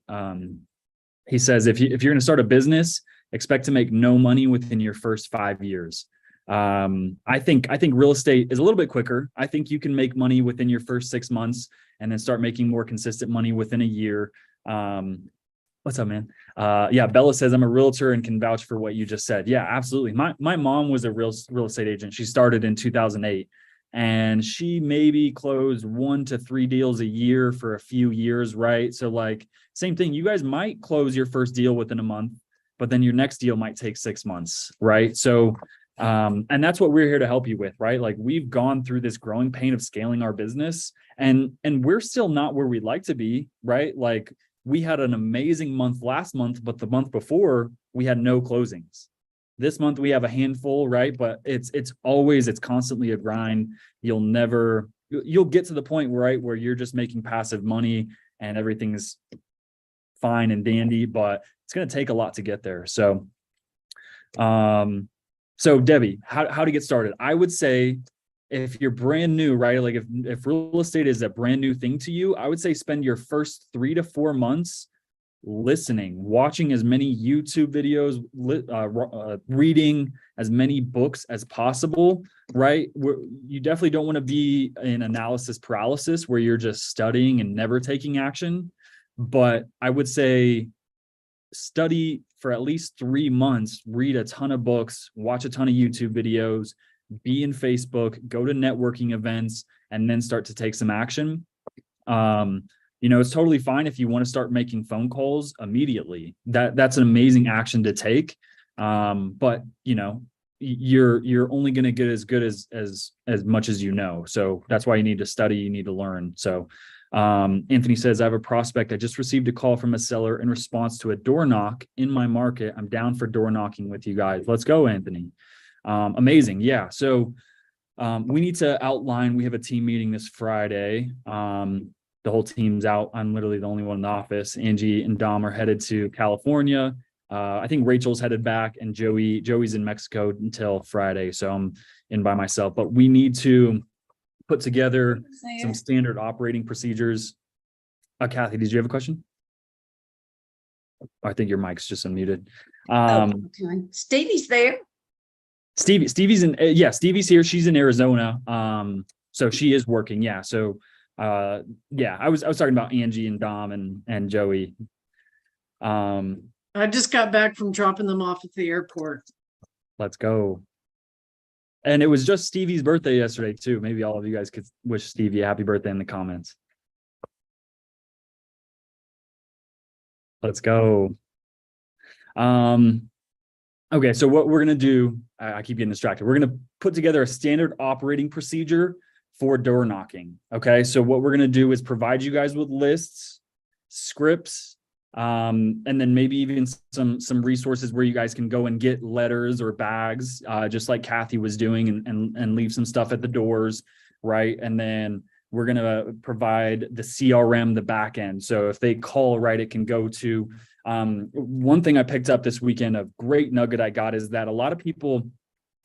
Speaker 1: He says, if you're going to start a business, expect to make no money within your first 5 years. I think real estate is a little bit quicker. I think you can make money within your first 6 months and then start making more consistent money within a year. What's up, man? Yeah, Bella says I'm a realtor and can vouch for what you just said. Yeah, absolutely. My mom was a real estate agent. She started in 2008 and she maybe closed 1 to 3 deals a year for a few years, right? So like same thing, you guys might close your first deal within a month, but then your next deal might take 6 months, right? So and that's what we're here to help you with, right? Like we've gone through this growing pain of scaling our business and we're still not where we'd like to be, right? Like we had an amazing month last month, but the month before we had no closings. This month we have a handful, right? But it's constantly a grind. You'll get to the point, right, where you're just making passive money and everything's fine and dandy, but it's going to take a lot to get there. So, so Debbie, how to get started? I would say if you're brand new, right? Like if real estate is a brand new thing to you, I would say spend your first 3 to 4 months listening, watching as many YouTube videos, reading as many books as possible, right? You definitely don't want to be in analysis paralysis where you're just studying and never taking action. But I would say study for at least 3 months, read a ton of books, watch a ton of YouTube videos, be in Facebook, go to networking events, and then start to take some action. It's totally fine if you want to start making phone calls immediately. That's an amazing action to take. But you're only going to get as good as much as you know. So that's why you need to study, you need to learn. So Anthony says, I have a prospect. I just received a call from a seller in response to a door knock in my market. I'm down for door knocking with you guys. Let's go, Anthony. Amazing. Yeah. So we need to outline, we have a team meeting this Friday. The whole team's out. I'm literally the only one in the office. Angie and Dom are headed to California. I think Rachel's headed back and Joey's in Mexico until Friday. So I'm in by myself, but we need to put together some standard operating procedures. Kathy, did you have a question? I think your mic's just unmuted.
Speaker 4: Okay. Stevie's there.
Speaker 1: Stevie's Stevie's here. She's in Arizona. So she is working. Yeah. So I was talking about Angie and Dom and Joey.
Speaker 6: I just got back from dropping them off at the airport.
Speaker 1: Let's go. And it was just Stevie's birthday yesterday too. Maybe all of you guys could wish Stevie a happy birthday in the comments. Let's go. Okay, so what we're going to do, I keep getting distracted. We're going to put together a standard operating procedure for door knocking. Okay, so what we're going to do is provide you guys with lists, scripts, and then maybe even some resources where you guys can go and get letters or bags, just like Kathy was doing, and leave some stuff at the doors, right? And then we're going to provide the CRM, the back end. So if they call, right, it can go to one thing I picked up this weekend, a great nugget I got, is that a lot of people,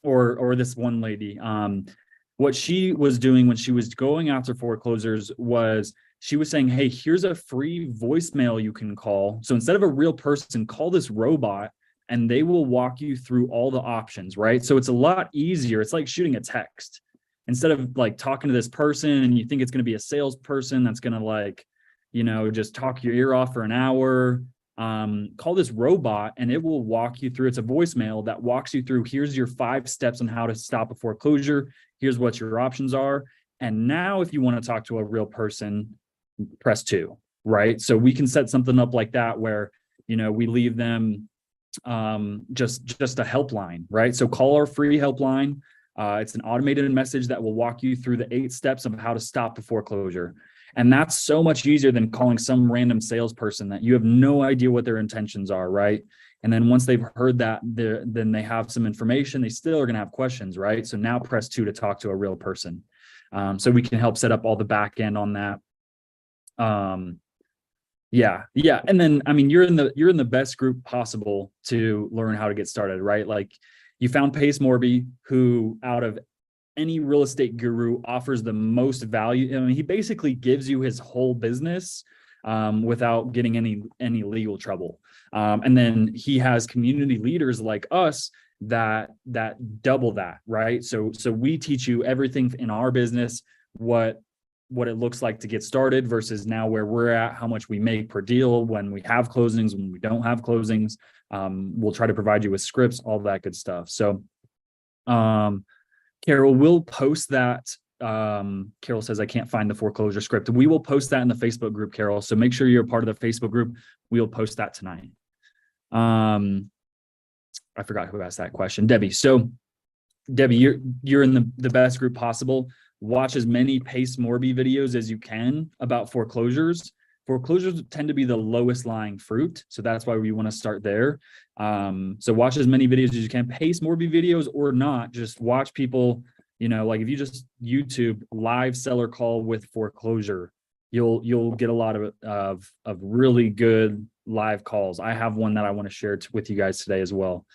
Speaker 1: or this one lady, what she was doing when she was going after foreclosures was she was saying, hey, here's a free voicemail you can call. So instead of a real person, call this robot and they will walk you through all the options, right? So it's a lot easier. It's like shooting a text. Instead of like talking to this person and you think it's going to be a salesperson that's going to just talk your ear off for an hour, call this robot and it will walk you through. It's a voicemail that walks you through. Here's your 5 steps on how to stop a foreclosure. Here's what your options are. And now if you want to talk to a real person, press 2, right? So we can set something up like that where, we leave them just a helpline, right? So call our free helpline. It's an automated message that will walk you through the 8 steps of how to stop the foreclosure. And that's so much easier than calling some random salesperson that you have no idea what their intentions are, right? And then once they've heard that, then they have some information, they still are going to have questions, right? So now press 2 to talk to a real person. So we can help set up all the back end on that. Yeah. And then, you're in the best group possible to learn how to get started, right? Like you found Pace Morby, who out of any real estate guru offers the most value. He basically gives you his whole business without getting any legal trouble. And then he has community leaders like us that double that, right? So we teach you everything in our business, what it looks like to get started versus now where we're at, how much we make per deal when we have closings, when we don't have closings. We'll try to provide you with scripts, all that good stuff. So Carol, we'll post that. Carol says, I can't find the foreclosure script. We will post that in the Facebook group, Carol. So make sure you're a part of the Facebook group. We'll post that tonight. I forgot who asked that question. Debbie. So Debbie, you're in the best group possible. Watch as many Pace Morby videos as you can about foreclosures. Foreclosures tend to be the lowest lying fruit. So that's why we want to start there. So watch as many videos as you can, Pace Morby videos or not, just watch people, like if you just YouTube live seller call with foreclosure, you'll get a lot of really good live calls. I have one that I want to share with you guys today as well.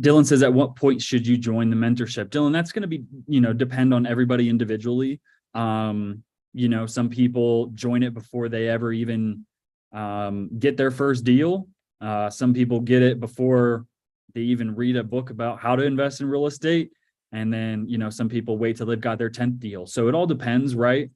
Speaker 1: Dylan says, at what point should you join the mentorship? Dylan, that's going to be, depend on everybody individually. Some people join it before they ever even get their first deal. Some people get it before they even read a book about how to invest in real estate. And then, some people wait till they've got their 10th deal. So it all depends, right?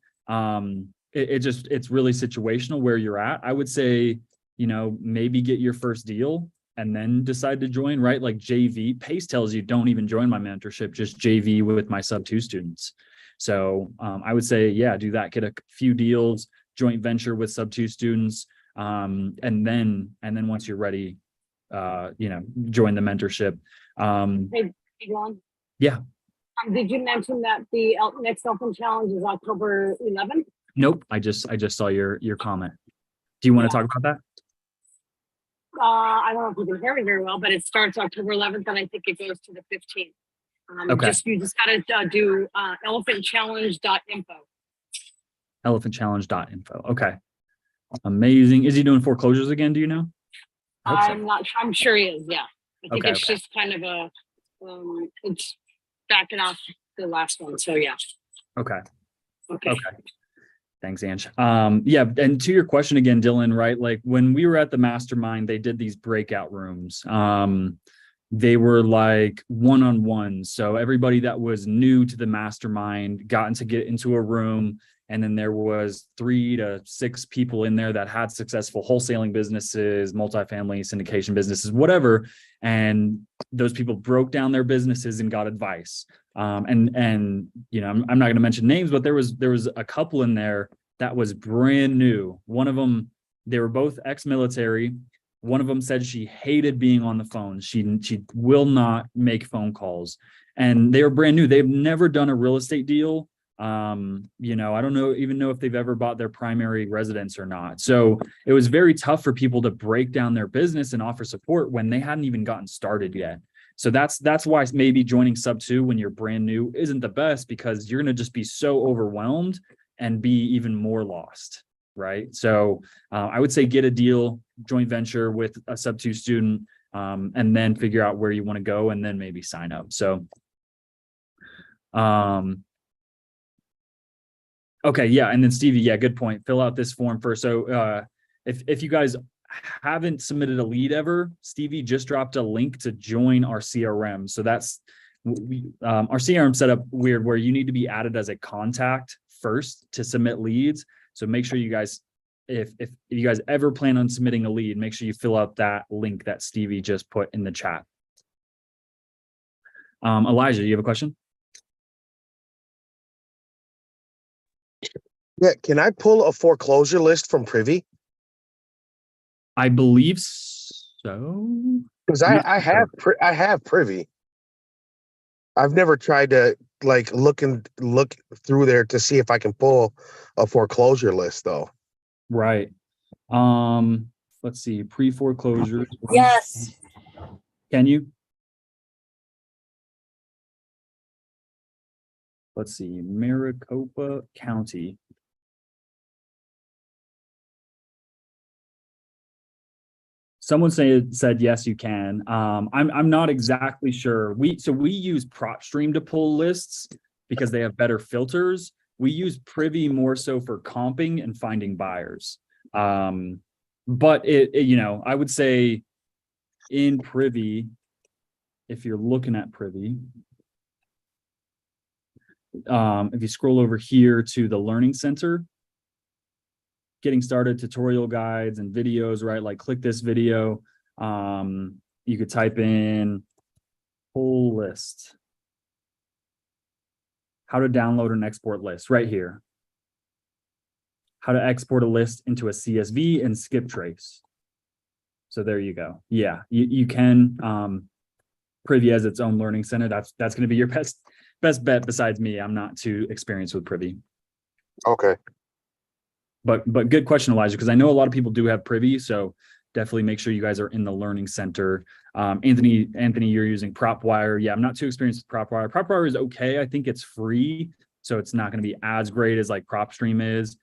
Speaker 1: It's really situational where you're at. I would say, maybe get your first deal and then decide to join, right? Like JV. Pace tells you don't even join my mentorship, just JV with my sub-2 students. So I would say, yeah, do that. Get a few deals, joint venture with sub-2 students, and then once you're ready, join the mentorship.
Speaker 2: Hey, Elon?
Speaker 1: Yeah.
Speaker 2: Did you mention that the next open challenge is October 11th?
Speaker 1: Nope. I just saw your comment. Do you want to talk about that?
Speaker 2: I don't know if you can hear me very well, but it starts October 11th and I think it goes to the 15th.
Speaker 1: Okay.
Speaker 2: You just got to do elephantchallenge.info.
Speaker 1: Elephantchallenge.info. Okay. Amazing. Is he doing foreclosures again? Do you know?
Speaker 2: I'm not sure. I'm sure he is. Yeah. I think it's
Speaker 1: Okay.
Speaker 2: just kind of it's backing off the last one. So yeah.
Speaker 1: Okay.
Speaker 2: Okay.
Speaker 1: Thanks, Ange. Yeah, and to your question again, Dylan, right? Like when we were at the mastermind, they did these breakout rooms. They were like one-on-one. So everybody that was new to the mastermind got to get into a room, and then there was 3 to 6 people in there that had successful wholesaling businesses, multifamily syndication businesses, whatever. And those people broke down their businesses and got advice. I'm not going to mention names, but there was a couple in there that was brand new. One of them, they were both ex-military. One of them said she hated being on the phone. She will not make phone calls, and they were brand new. They've never done a real estate deal. I don't even know if they've ever bought their primary residence or not. So it was very tough for people to break down their business and offer support when they hadn't even gotten started yet. So that's why maybe joining sub-2 when you're brand new isn't the best, because you're going to just be so overwhelmed and be even more lost, right? So I would say get a deal, joint venture with a sub-2 student, and then figure out where you want to go, and then maybe sign up. So, okay, yeah, and then Stevie, yeah, good point. Fill out this form first. So if you guys haven't submitted a lead ever, Stevie just dropped a link to join our CRM. So that's our CRM set up weird where you need to be added as a contact first to submit leads. So make sure you guys, if you guys ever plan on submitting a lead, make sure you fill out that link that Stevie just put in the chat. Elijah, you have a question?
Speaker 7: Yeah, can I pull a foreclosure list from Privy?
Speaker 1: I believe so.
Speaker 7: Because I have Privy. I've never tried to look through there to see if I can pull a foreclosure list though.
Speaker 1: Right. Let's see, pre-foreclosure.
Speaker 2: Yes.
Speaker 1: Can you? Let's see, Maricopa County. Someone said yes, you can. I'm not exactly sure. We use PropStream to pull lists because they have better filters. We use Privy more so for comping and finding buyers. But I would say in Privy, if you're looking at Privy, if you scroll over here to the Learning Center, getting started tutorial guides and videos, right? Like click this video. You could type in pull list, how to download and export lists right here. How to export a list into a CSV and skip trace. So there you go. Yeah, you can, Privy has its own learning center. That's going to be your best bet besides me. I'm not too experienced with Privy.
Speaker 7: Okay.
Speaker 1: But good question, Elijah, because I know a lot of people do have Privy, so definitely make sure you guys are in the learning center. Anthony, you're using PropWire. Yeah, I'm not too experienced with PropWire. PropWire is okay. I think it's free, so it's not going to be as great as like PropStream is.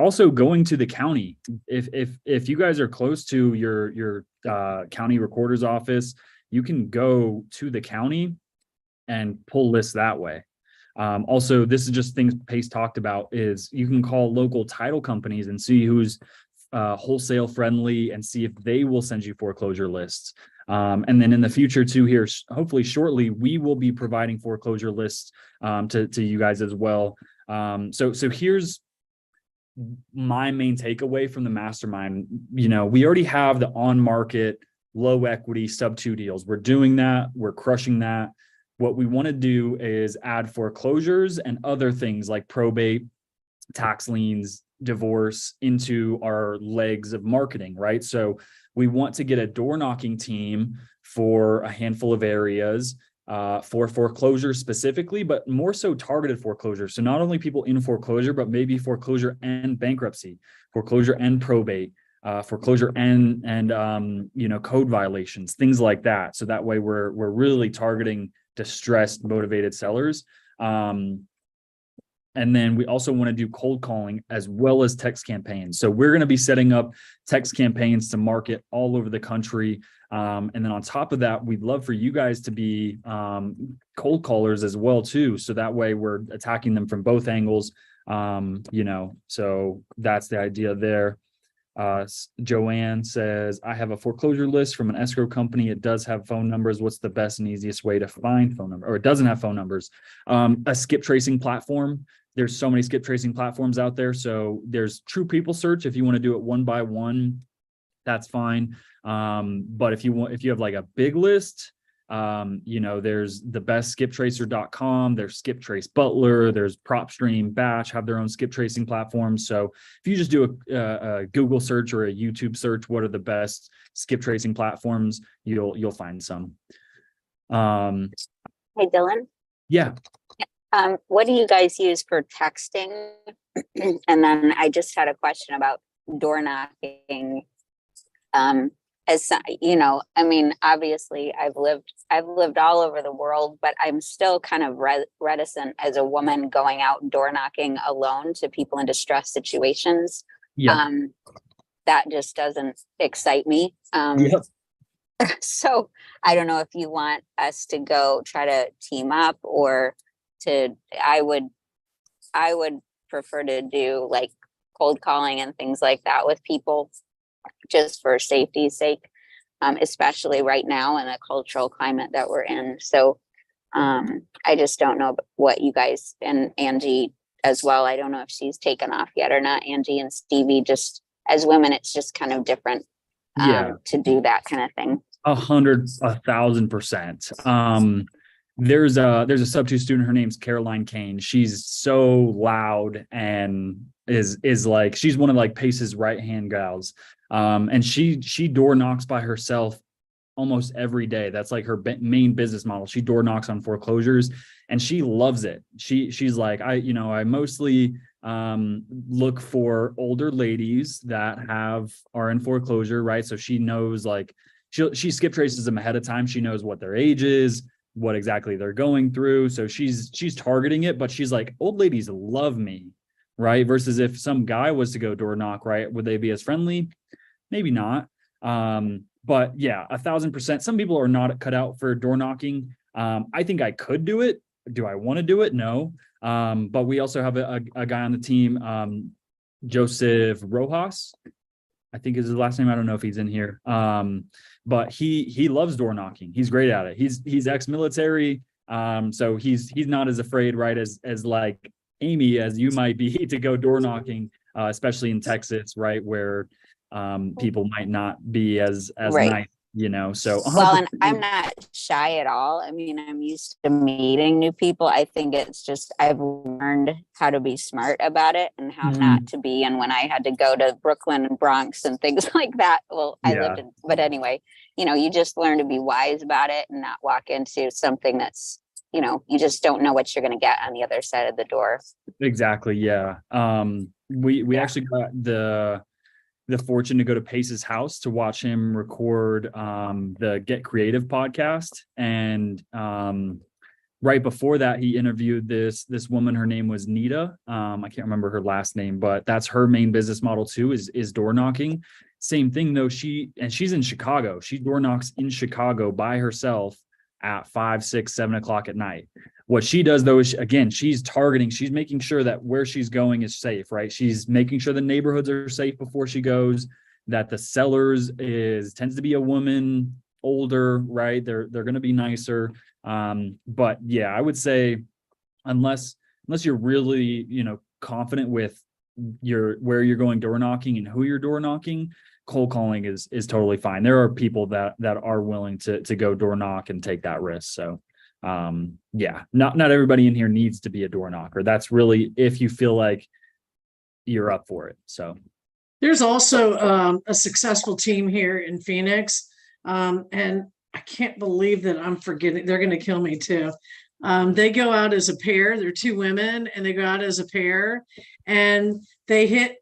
Speaker 1: Also, going to the county, if you guys are close to your county recorder's office, you can go to the county and pull lists that way. Also, this is just things Pace talked about, is you can call local title companies and see who's wholesale friendly and see if they will send you foreclosure lists. And then in the future too, here, hopefully shortly, we will be providing foreclosure lists to you guys as well. So here's my main takeaway from the mastermind. You know, we already have the on market, low equity sub 2 deals. We're doing that. We're crushing that. What we want to do is add foreclosures and other things like probate, tax liens, divorce into our legs of marketing, right? So we want to get a door knocking team for a handful of areas, for foreclosure specifically, but more so targeted foreclosure. So not only people in foreclosure, but maybe foreclosure and bankruptcy, foreclosure and probate, foreclosure and you know, code violations, things like that. So that way we're really targeting distressed, motivated sellers. And then we also want to do cold calling as well as text campaigns. So we're going to be setting up text campaigns to market all over the country. And then on top of that, we'd love for you guys to be cold callers as well too. So that way we're attacking them from both angles. You know, so that's the idea there. Joanne says, I have a foreclosure list from an escrow company. It does have phone numbers. What's the best and easiest way to find phone number? Or it doesn't have phone numbers. A skip tracing platform. There's so many skip tracing platforms out there. So there's True People Search. If you want to do it one by one, that's fine. But if you have like a big list, you know, there's thebestskiptracer.com, there's Skip Trace Butler, there's PropStream, Batch have their own skip tracing platforms. So if you just do a Google search or a YouTube search, what are the best skip tracing platforms, you'll find some.
Speaker 8: Hey, Dylan.
Speaker 1: Yeah.
Speaker 8: What do you guys use for texting? And then I just had a question about door knocking. As you know, I mean, obviously I've lived all over the world, but I'm still kind of reticent as a woman going out door knocking alone to people in distressed situations.
Speaker 1: Yeah.
Speaker 8: That just doesn't excite me.
Speaker 1: Yep.
Speaker 8: So I don't know if you want us to go try to team up, or I would prefer to do like cold calling and things like that with people, just for safety's sake, especially right now in the cultural climate that we're in. So I just don't know what you guys, and Angie as well, I don't know if she's taken off yet or not. Angie and Stevie, just as women, it's just kind of different to do that kind of thing.
Speaker 1: 1,000%. There's a sub 2 student. Her name's Caroline Kane. She's so loud and is like, she's one of like Pace's right hand gals. And she door knocks by herself almost every day. That's like her main business model. She door knocks on foreclosures and she loves it. She's like, I mostly look for older ladies that are in foreclosure, right? So she knows, like, she skip traces them ahead of time. She knows what their age is, what exactly they're going through. So she's targeting it, but she's like, old ladies love me, right? Versus if some guy was to go door knock, right, would they be as friendly? Maybe not. But yeah, 1,000%. Some people are not cut out for door knocking. I think I could do it. Do I want to do it? No. But we also have a guy on the team, Joseph Rojas. I think is his last name. I don't know if he's in here. But he loves door knocking. He's great at it. He's ex-military. So he's not as afraid, right, as like Amy, as you might be to go door knocking, especially in Texas, right, where people might not be as
Speaker 8: Right.
Speaker 1: nice, you know. So
Speaker 8: Well, and I'm not shy at all. I mean, I'm used to meeting new people. I think it's just I've learned how to be smart about it and how not to be. And when I had to go to Brooklyn and Bronx and things like that, well, I lived in, but anyway, you know, you just learn to be wise about it and not walk into something that's, you know, you just don't know what you're going to get on the other side of the door.
Speaker 1: Exactly. Yeah. We actually got the fortune to go to Pace's house to watch him record the Get Creative podcast. And right before that, he interviewed this woman. Her name was Nita. I can't remember her last name, but that's her main business model too, is door knocking. Same thing though. She's in Chicago. She door knocks in Chicago by herself at 5, 6, 7 o'clock at night. What she does though is, again, she's making sure that where she's going is safe, right? She's making sure the neighborhoods are safe before she goes, that the sellers tends to be a woman, older, right? They're going to be nicer. But yeah, I would say unless you're really, you know, confident with where you're going door knocking and who you're door knocking, cold calling is totally fine. There are people that are willing to go door knock and take that risk. So yeah, not everybody in here needs to be a door knocker. That's really if you feel like you're up for it. So
Speaker 6: There's also a successful team here in Phoenix. And I can't believe that I'm forgetting. They're going to kill me too. They go out as a pair. They're two women and they go out as a pair and they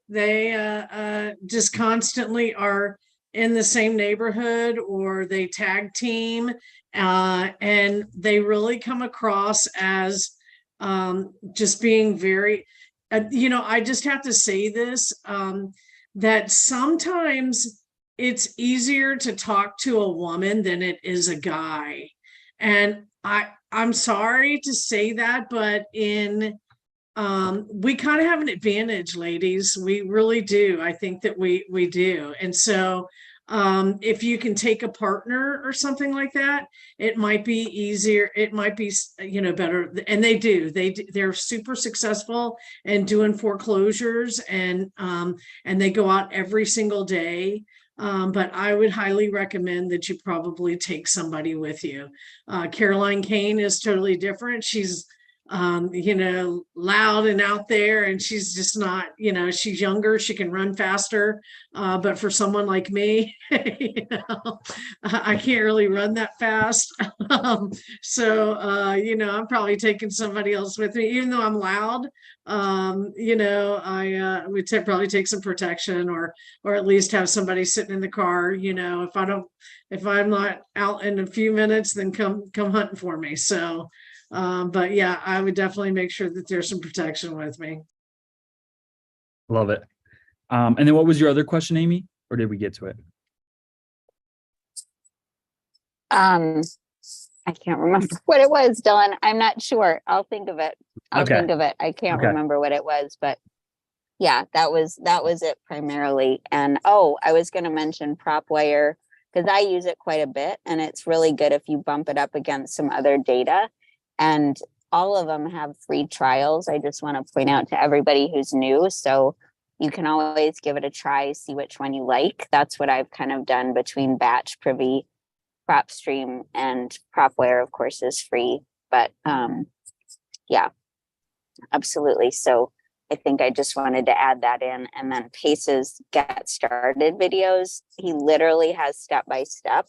Speaker 6: just constantly are in the same neighborhood or they tag team. And they really come across as just being very, you know, I just have to say this, that sometimes it's easier to talk to a woman than it is a guy. And I'm sorry to say that, but we kind of have an advantage, ladies. We really do. I think that we do. And so if you can take a partner or something like that, it might be easier. It might be, you know, better. And they're super successful in doing foreclosures and they go out every single day. But I would highly recommend that you probably take somebody with you. Caroline Kane is totally different. She's you know, loud and out there, and she's just not, you know, she's younger, she can run faster. But for someone like me, you know, I can't really run that fast. So, you know, I'm probably taking somebody else with me, even though I'm loud. You know, I would probably take some protection or at least have somebody sitting in the car, you know, if I'm not out in a few minutes, then come hunting for me. So, but yeah, I would definitely make sure that there's some protection with me.
Speaker 1: love it. And then what was your other question, Amy? Or did we get to it?
Speaker 8: I can't remember what it was, Dylan. I'm not sure. I'll think of it. I can't remember what it was, but yeah, that was it primarily. And I was going to mention PropWire because I use it quite a bit and it's really good if you bump it up against some other data. And all of them have free trials. I just want to point out to everybody who's new. So you can always give it a try, see which one you like. That's what I've kind of done between Batch, Privy, PropStream, and PropWire, of course, is free. But yeah, absolutely. So I think I just wanted to add that in. And then Pace's Get Started videos, he literally has step-by-step.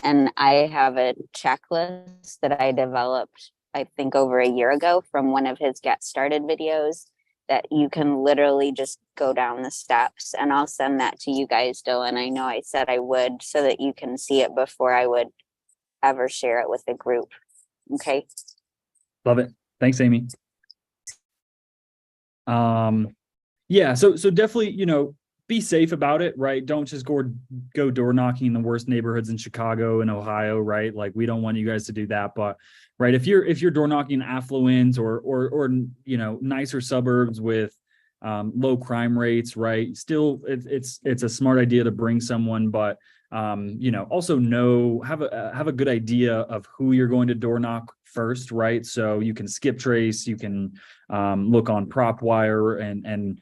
Speaker 8: And I have a checklist that I developed, I think, over a year ago from one of his Get Started videos that you can literally just go down the steps. And I'll send that to you guys, Dylan. I know I said I would so that you can see it before I would ever share it with the group. Okay.
Speaker 1: Love it. Thanks, Amy. Yeah, so definitely, you know, be safe about it, right? Don't just go door knocking in the worst neighborhoods in Chicago and Ohio, right? Like we don't want you guys to do that, but right, if you're door knocking affluent or you know, nicer suburbs with low crime rates, right? Still, it's a smart idea to bring someone, but also have a good idea of who you're going to door knock first, right? So you can skip trace, you can look on PropWire and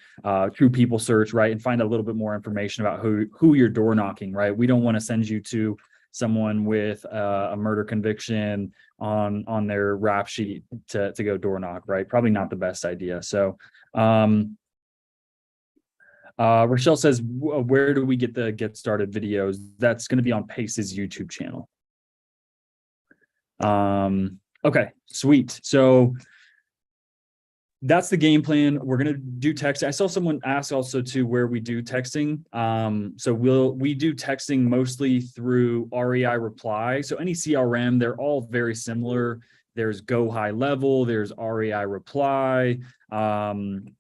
Speaker 1: True People Search, right, and find a little bit more information about who you're door knocking, right? We don't want to send you to someone with a murder conviction on their rap sheet to go door knock, right? Probably not the best idea. So Rochelle says, where do we get the get started videos? That's going to be on Pace's YouTube channel. Okay, sweet. So that's the game plan. We're going to do text. I saw someone ask also to where we do texting. So we do texting mostly through REI Reply. So any CRM, they're all very similar. There's Go High Level, there's REI Reply.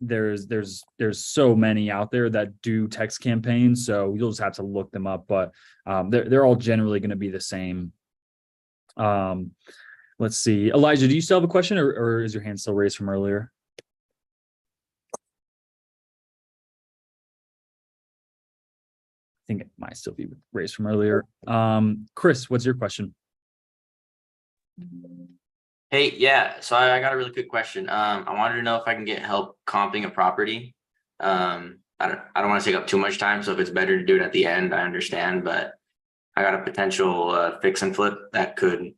Speaker 1: There's so many out there that do text campaigns. So you'll just have to look them up, but they're all generally going to be the same. Let's see. Elijah, do you still have a question or is your hand still raised from earlier? I think it might still be raised from earlier. Chris, what's your question?
Speaker 9: Hey, yeah. So I got a really quick question. I wanted to know if I can get help comping a property. I don't want to take up too much time. So if it's better to do it at the end, I understand. But I got a potential fix and flip that could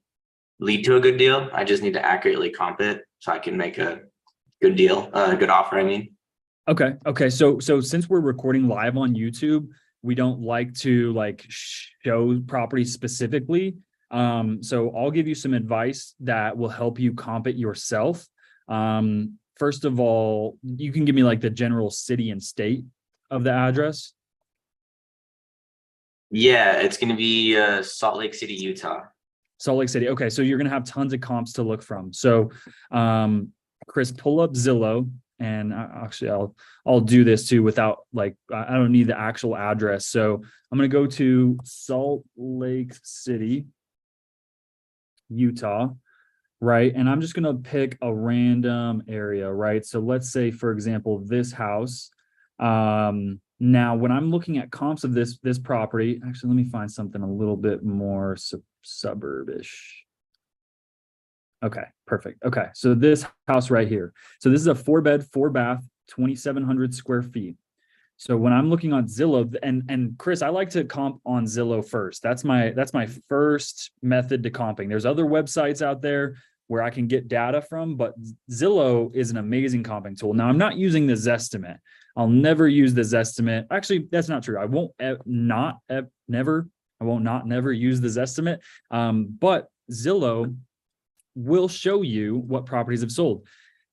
Speaker 9: lead to a good deal. I just need to accurately comp it so I can make a good deal, a good offer. I mean.
Speaker 1: Okay. So since we're recording live on YouTube, we don't like to show properties specifically. So I'll give you some advice that will help you comp it yourself. First of all, you can give me the general city and state of the address.
Speaker 9: Yeah, it's going to be Salt Lake City, Utah.
Speaker 1: Salt Lake City. Okay, so you're going to have tons of comps to look from. So, Chris, pull up Zillow, and actually, I'll do this too without I don't need the actual address. So I'm going to go to Salt Lake City, Utah, right? And I'm just going to pick a random area, right? So let's say, for example, this house. Now, when I'm looking at comps of this property, actually, let me find something a little bit more suburbish. Okay, perfect. Okay, so this house right here. So this is a 4-bed, 4-bath, 2,700 square feet. So when I'm looking on Zillow, and Chris, I like to comp on Zillow first. That's my first method to comping. There's other websites out there where I can get data from, but Zillow is an amazing comping tool. Now, I'm not using the Zestimate. I'll never use the Zestimate. Actually, that's not true. I won't never use the Zestimate. But Zillow will show you what properties have sold.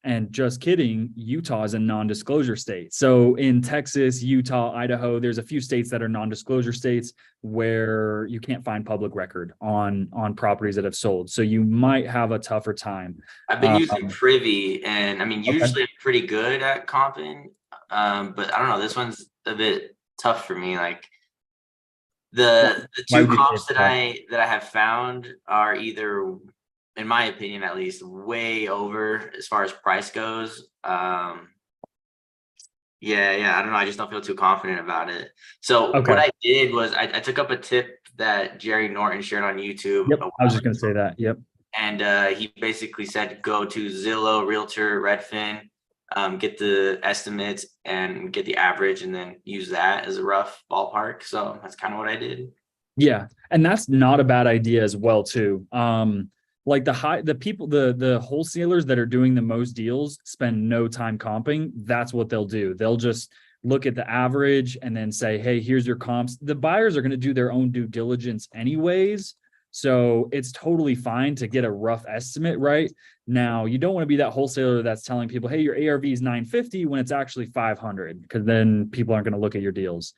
Speaker 1: And just kidding, Utah is a non-disclosure state. So in Texas, Utah, Idaho, there's a few states that are non-disclosure states where you can't find public record on properties that have sold. So you might have a tougher time.
Speaker 9: I've been using Privy, and I mean, usually I'm pretty good at comping, but I don't know, this one's a bit tough for me. The two comps that I have found are either, in my opinion, at least, way over as far as price goes. Yeah, I don't know. I just don't feel too confident about it. So what I did was I took up a tip that Jerry Norton shared on YouTube.
Speaker 1: Yep, I was just going to say that. Yep.
Speaker 9: And he basically said, go to Zillow, Realtor, Redfin, get the estimates and get the average, and then use that as a rough ballpark. So that's kind of what I did.
Speaker 1: Yeah, and that's not a bad idea as well too. The wholesalers that are doing the most deals spend no time comping. That's what they'll do. They'll just look at the average and then say, hey, here's your comps. The buyers are going to do their own due diligence anyways. So it's totally fine to get a rough estimate, right? Now, you don't want to be that wholesaler that's telling people, hey, your ARV is 950 when it's actually 500, because then people aren't going to look at your deals.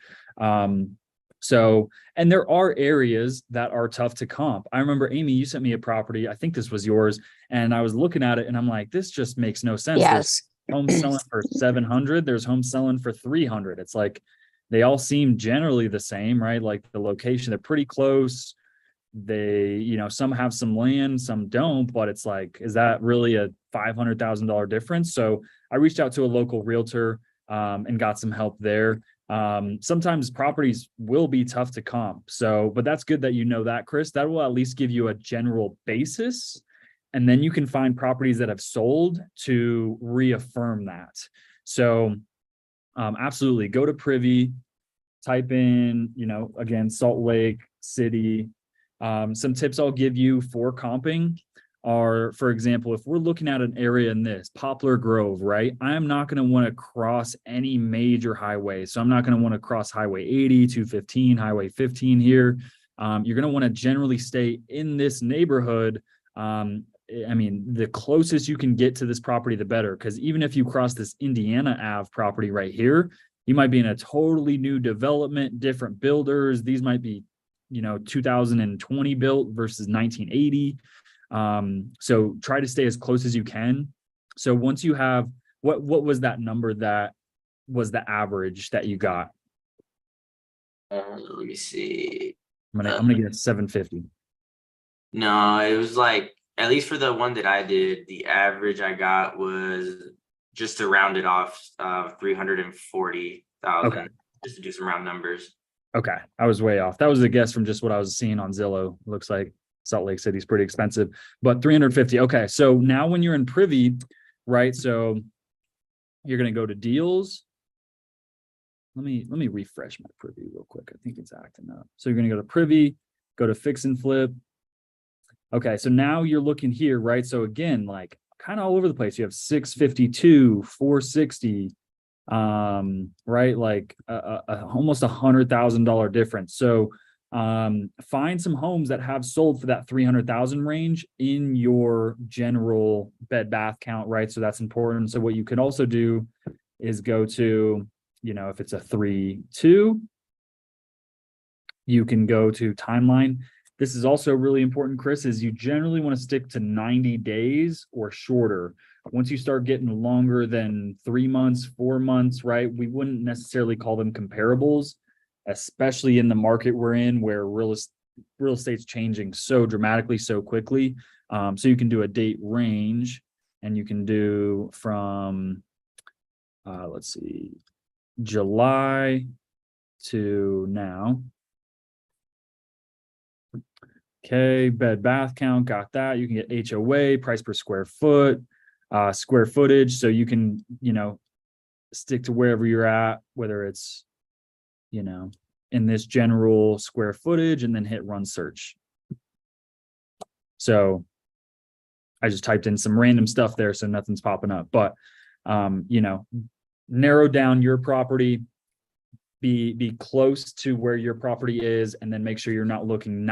Speaker 1: So, and there are areas that are tough to comp. I remember, Amy, you sent me a property. I think this was yours. And I was looking at it and I'm like, this just makes no sense.
Speaker 8: Yes.
Speaker 1: There's homes selling for 700. There's homes selling for 300. It's like, they all seem generally the same, right? Like the location, they're pretty close. They, some have some land, some don't, but it's like, is that really a $500,000 difference? So I reached out to a local realtor. and got some help there. Sometimes properties will be tough to comp. So, but that's good that you know that, Chris. That will at least give you a general basis. And then you can find properties that have sold to reaffirm that. So, absolutely go to Privy, type in, again, Salt Lake City. Some tips I'll give you for comping are, for example, if we're looking at an area in this Poplar Grove, right? I'm not going to want to cross any major highway. So I'm not going to want to cross Highway 80, 215, Highway 15 here. You're going to want to generally stay in this neighborhood. The closest you can get to this property, the better. Because even if you cross this Indiana Ave property right here, you might be in a totally new development, different builders. These might be, 2020 built versus 1980. So try to stay as close as you can. So once you have, what was that number that was the average that you got?
Speaker 9: Let me see.
Speaker 1: I'm gonna get 750.
Speaker 9: No, it was like, at least for the one that I did, the average I got was, just to round it off, 340,000.
Speaker 1: Okay.
Speaker 9: Just to do some round numbers.
Speaker 1: Okay, I was way off. That was a guess from just what I was seeing on Zillow. Looks like Salt Lake City's pretty expensive, but 350. Okay, so now when you're in Privy, right? So you're gonna go to deals. Let me refresh my Privy real quick. I think it's acting up. So you're gonna go to Privy, go to fix and flip. Okay, so now you're looking here, right? So again, like kind of all over the place. You have 652, 460. Right, like almost $100,000 difference. So find some homes that have sold for that 300,000 range in your general bed bath count, right? So that's important. So what you can also do is go to, if it's a 3-2, you can go to timeline. This is also really important, Chris, is you generally want to stick to 90 days or shorter. Once you start getting longer than 3 months, 4 months, right? We wouldn't necessarily call them comparables, especially in the market we're in where real estate's changing so dramatically, so quickly. So you can do a date range and you can do from, let's see, July to now. Okay, bed bath count, got that. You can get HOA, price per square foot, square footage. So you can, stick to wherever you're at, whether it's, in this general square footage and then hit run search. So I just typed in some random stuff there, so nothing's popping up, but, narrow down your property, be close to where your property is, and then make sure you're not looking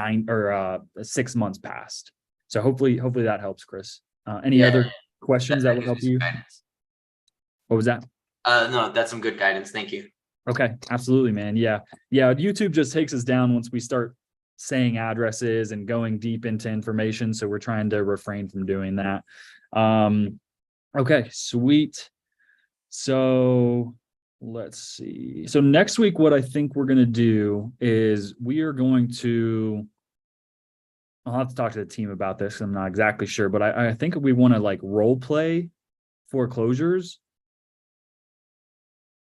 Speaker 1: 6 months past. So hopefully that helps, Chris. Any other questions that will help you? What was that?
Speaker 9: No, that's some good guidance. Thank you.
Speaker 1: Okay, absolutely, man. Yeah. YouTube just takes us down once we start saying addresses and going deep into information. So we're trying to refrain from doing that. Okay, sweet. So let's see. So next week, what I think we're going to do is we are going to, I'll have to talk to the team about this. I'm not exactly sure, but I think we want to like role play foreclosures.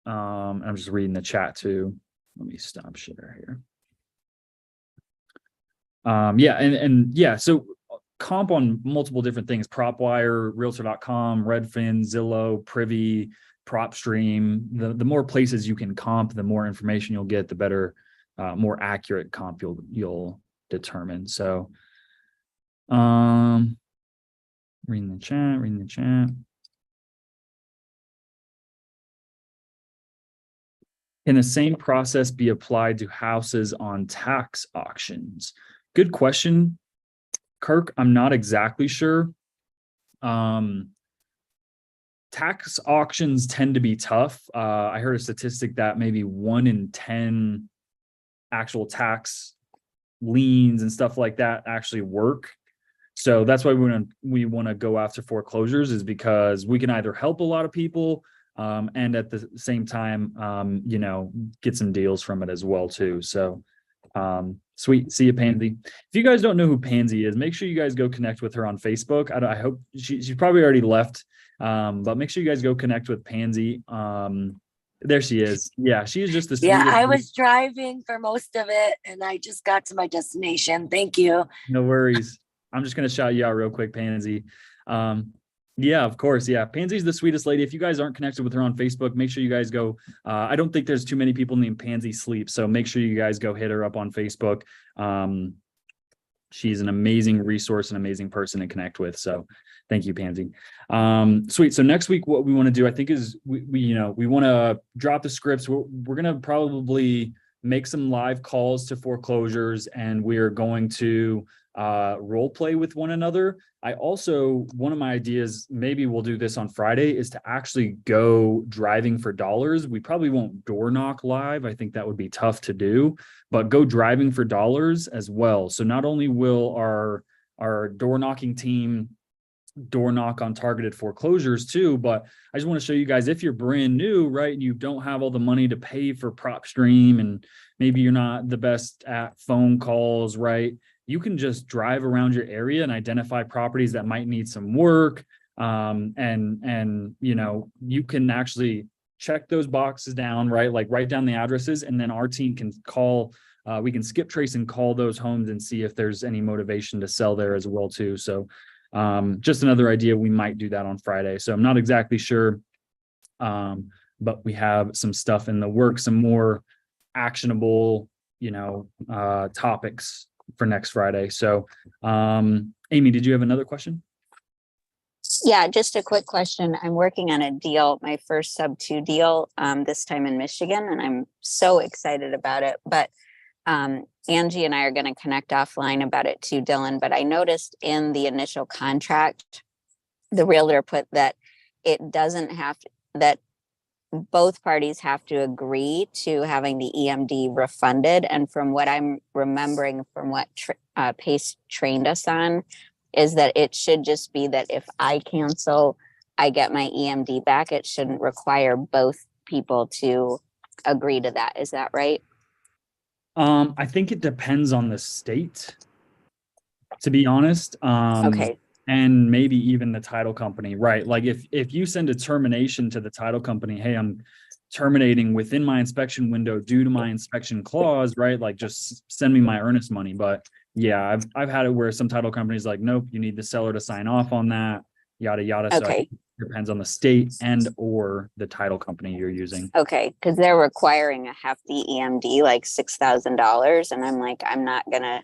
Speaker 1: I'm just reading the chat too. Let me stop share here. So comp on multiple different things: PropWire, Realtor.com, Redfin, Zillow, Privy, PropStream. The more places you can comp, the more information you'll get, the better, more accurate comp you'll determine. So, reading the chat. Can the same process be applied to houses on tax auctions? Good question, Kirk. I'm not exactly sure. Tax auctions tend to be tough. I heard a statistic that maybe 1 in 10 actual tax liens and stuff like that actually work. So that's why we want to go after foreclosures, is because we can either help a lot of people, and at the same time, get some deals from it as well too. So, sweet. See you, Pansy. If you guys don't know who Pansy is, make sure you guys go connect with her on Facebook. I hope she's probably already left, but make sure you guys go connect with Pansy. There she is. Yeah, she is just the
Speaker 10: Yeah,
Speaker 1: sweetest.
Speaker 10: I was driving for most of it and I just got to my destination. Thank you.
Speaker 1: No worries. I'm just gonna shout you out real quick, Pansy. Yeah, of course. Yeah, Pansy's the sweetest lady. If you guys aren't connected with her on Facebook, make sure you guys go. I don't think there's too many people named Pansy Sleep, so make sure you guys go hit her up on Facebook. She's an amazing resource, an amazing person to connect with. So thank you, Pansy. Sweet. So next week, what we want to do, I think, is we want to drop the scripts. We're going to probably make some live calls to foreclosures, and we're going to role play with one another. I also, one of my ideas, maybe we'll do this on Friday, is to actually go driving for dollars. We probably won't door knock live. I think that would be tough to do, but go driving for dollars as well. So not only will our door knocking team door knock on targeted foreclosures too, but I just want to show you guys, if you're brand new, right, and you don't have all the money to pay for PropStream, and maybe you're not the best at phone calls, right, you can just drive around your area and identify properties that might need some work. And you know, you can actually check those boxes down, right? Like write down the addresses, and then our team can call, we can skip trace and call those homes and see if there's any motivation to sell there as well too. So just another idea. We might do that on Friday. So I'm not exactly sure, but we have some stuff in the works, some more actionable, topics for next Friday. So, Amy, did you have another question?
Speaker 8: Yeah, just a quick question. I'm working on a deal, my first sub 2 deal, this time in Michigan, and I'm so excited about it. But Angie and I are going to connect offline about it too, Dylan. But I noticed in the initial contract, the realtor put that it doesn't have to, that both parties have to agree to having the EMD refunded. And from what I'm remembering, from what Pace trained us on, is that it should just be that if I cancel, I get my EMD back. It shouldn't require both people to agree to that. Is that right?
Speaker 1: I think it depends on the state, to be honest.
Speaker 8: Okay.
Speaker 1: And maybe even the title company, right? Like if you send a termination to the title company, hey, I'm terminating within my inspection window due to my inspection clause, right? Like just send me my earnest money. But yeah, I've had it where some title companies like, nope, you need the seller to sign off on that, yada yada. So
Speaker 8: Okay.
Speaker 1: it depends on the state and or the title company you're using.
Speaker 8: Okay, because they're requiring a hefty EMD, like $6,000, and I'm like, I'm not gonna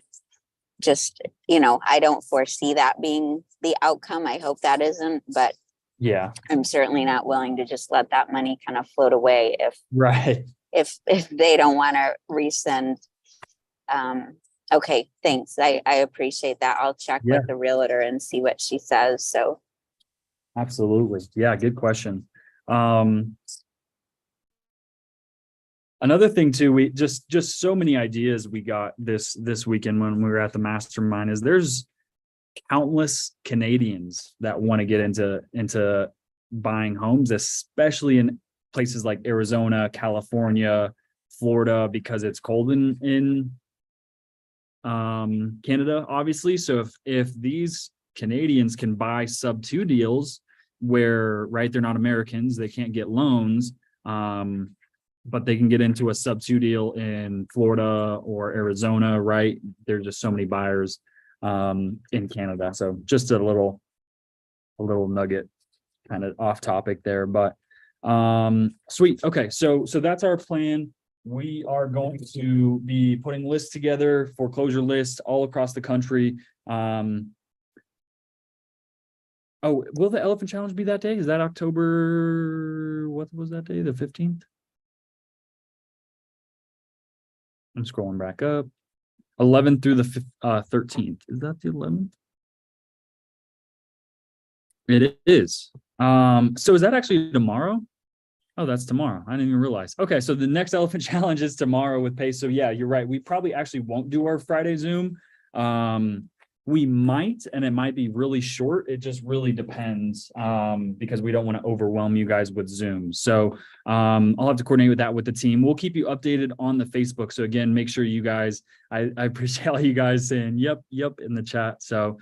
Speaker 8: just, I don't foresee that being the outcome. I hope that isn't, but
Speaker 1: Yeah.
Speaker 8: I'm certainly not willing to just let that money kind of float away
Speaker 1: Right.
Speaker 8: if they don't want to resend. Okay, thanks. I appreciate that. I'll check
Speaker 1: Yeah.
Speaker 8: with the realtor and see what she says. So
Speaker 1: Absolutely. Yeah, good question. Another thing too, we just so many ideas we got this weekend when we were at the mastermind, is there's countless Canadians that want to get into buying homes, especially in places like Arizona, California, Florida, because it's cold in Canada, obviously. So if these Canadians can buy sub 2 deals where, right, they're not Americans, they can't get loans, but they can get into a sub 2 deal in Florida or Arizona, right? There's just so many buyers in Canada. So just a little nugget, kind of off topic there, but sweet. Okay, so that's our plan. We are going to be putting lists together, foreclosure lists all across the country. Oh, will the Elephant Challenge be that day? Is that October? What was that day? The 15th? I'm scrolling back up. 11th through the 13th. Is that the 11th? It is. So is that actually tomorrow? Oh, that's tomorrow. I didn't even realize. Okay, so the next Elephant Challenge is tomorrow with Pace. So yeah, you're right. We probably actually won't do our Friday Zoom. We might, and it might be really short. It just really depends, because we don't want to overwhelm you guys with Zoom. So I'll have to coordinate with that with the team. We'll keep you updated on the Facebook. So again, make sure you guys, I appreciate all you guys saying yep in the chat. So